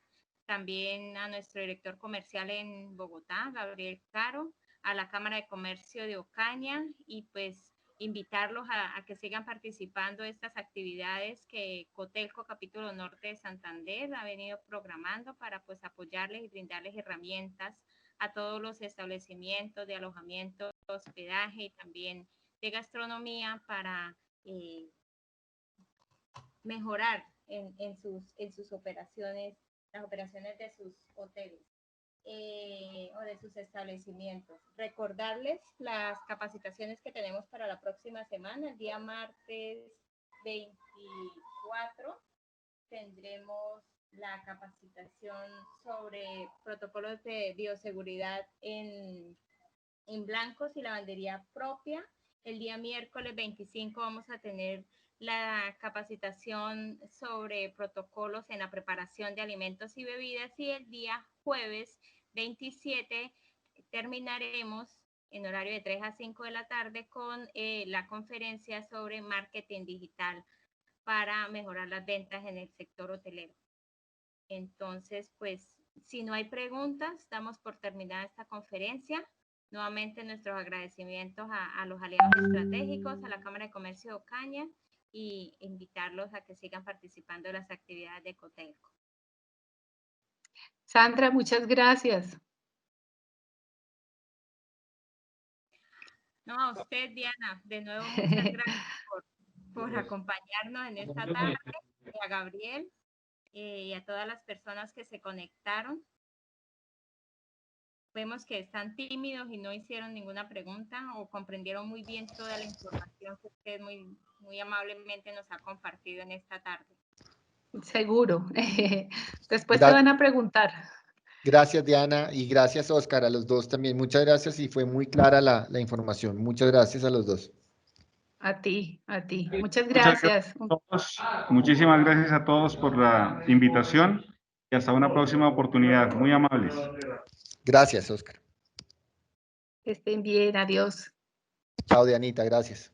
También a nuestro director comercial en Bogotá, Gabriel Caro, a la Cámara de Comercio de Ocaña y pues invitarlos a que sigan participando de estas actividades que Cotelco Capítulo Norte de Santander ha venido programando para pues apoyarles y brindarles herramientas a todos los establecimientos de alojamiento, hospedaje y también de gastronomía para mejorar en sus operaciones las operaciones de sus hoteles o de sus establecimientos. Recordarles las capacitaciones que tenemos para la próxima semana. El día martes 24 tendremos la capacitación sobre protocolos de bioseguridad en blancos y lavandería propia. El día miércoles 25 vamos a tener la capacitación sobre protocolos en la preparación de alimentos y bebidas, y el día jueves 27 terminaremos en horario de 3 a 5 de la tarde con la conferencia sobre marketing digital para mejorar las ventas en el sector hotelero. Entonces, pues, si no hay preguntas, damos por terminada esta conferencia. Nuevamente nuestros agradecimientos a los aliados estratégicos, a la Cámara de Comercio de Ocaña, y invitarlos a que sigan participando de las actividades de Cotelco. Sandra, muchas gracias. No, a usted, Diana, de nuevo muchas gracias por acompañarnos en esta tarde, y a Gabriel y a todas las personas que se conectaron. Vemos que están tímidos y no hicieron ninguna pregunta o comprendieron muy bien toda la información que usted muy amablemente nos ha compartido en esta tarde. Seguro. Después te van a preguntar. Gracias, Diana, y gracias, Oscar, a los dos también. Muchas gracias y fue muy clara la información. Muchas gracias a los dos. A ti, a ti. Muchas gracias. Muchísimas gracias a todos por la invitación y hasta una próxima oportunidad. Muy amables. Gracias, Oscar. Que estén bien. Adiós. Chao, Dianita, gracias.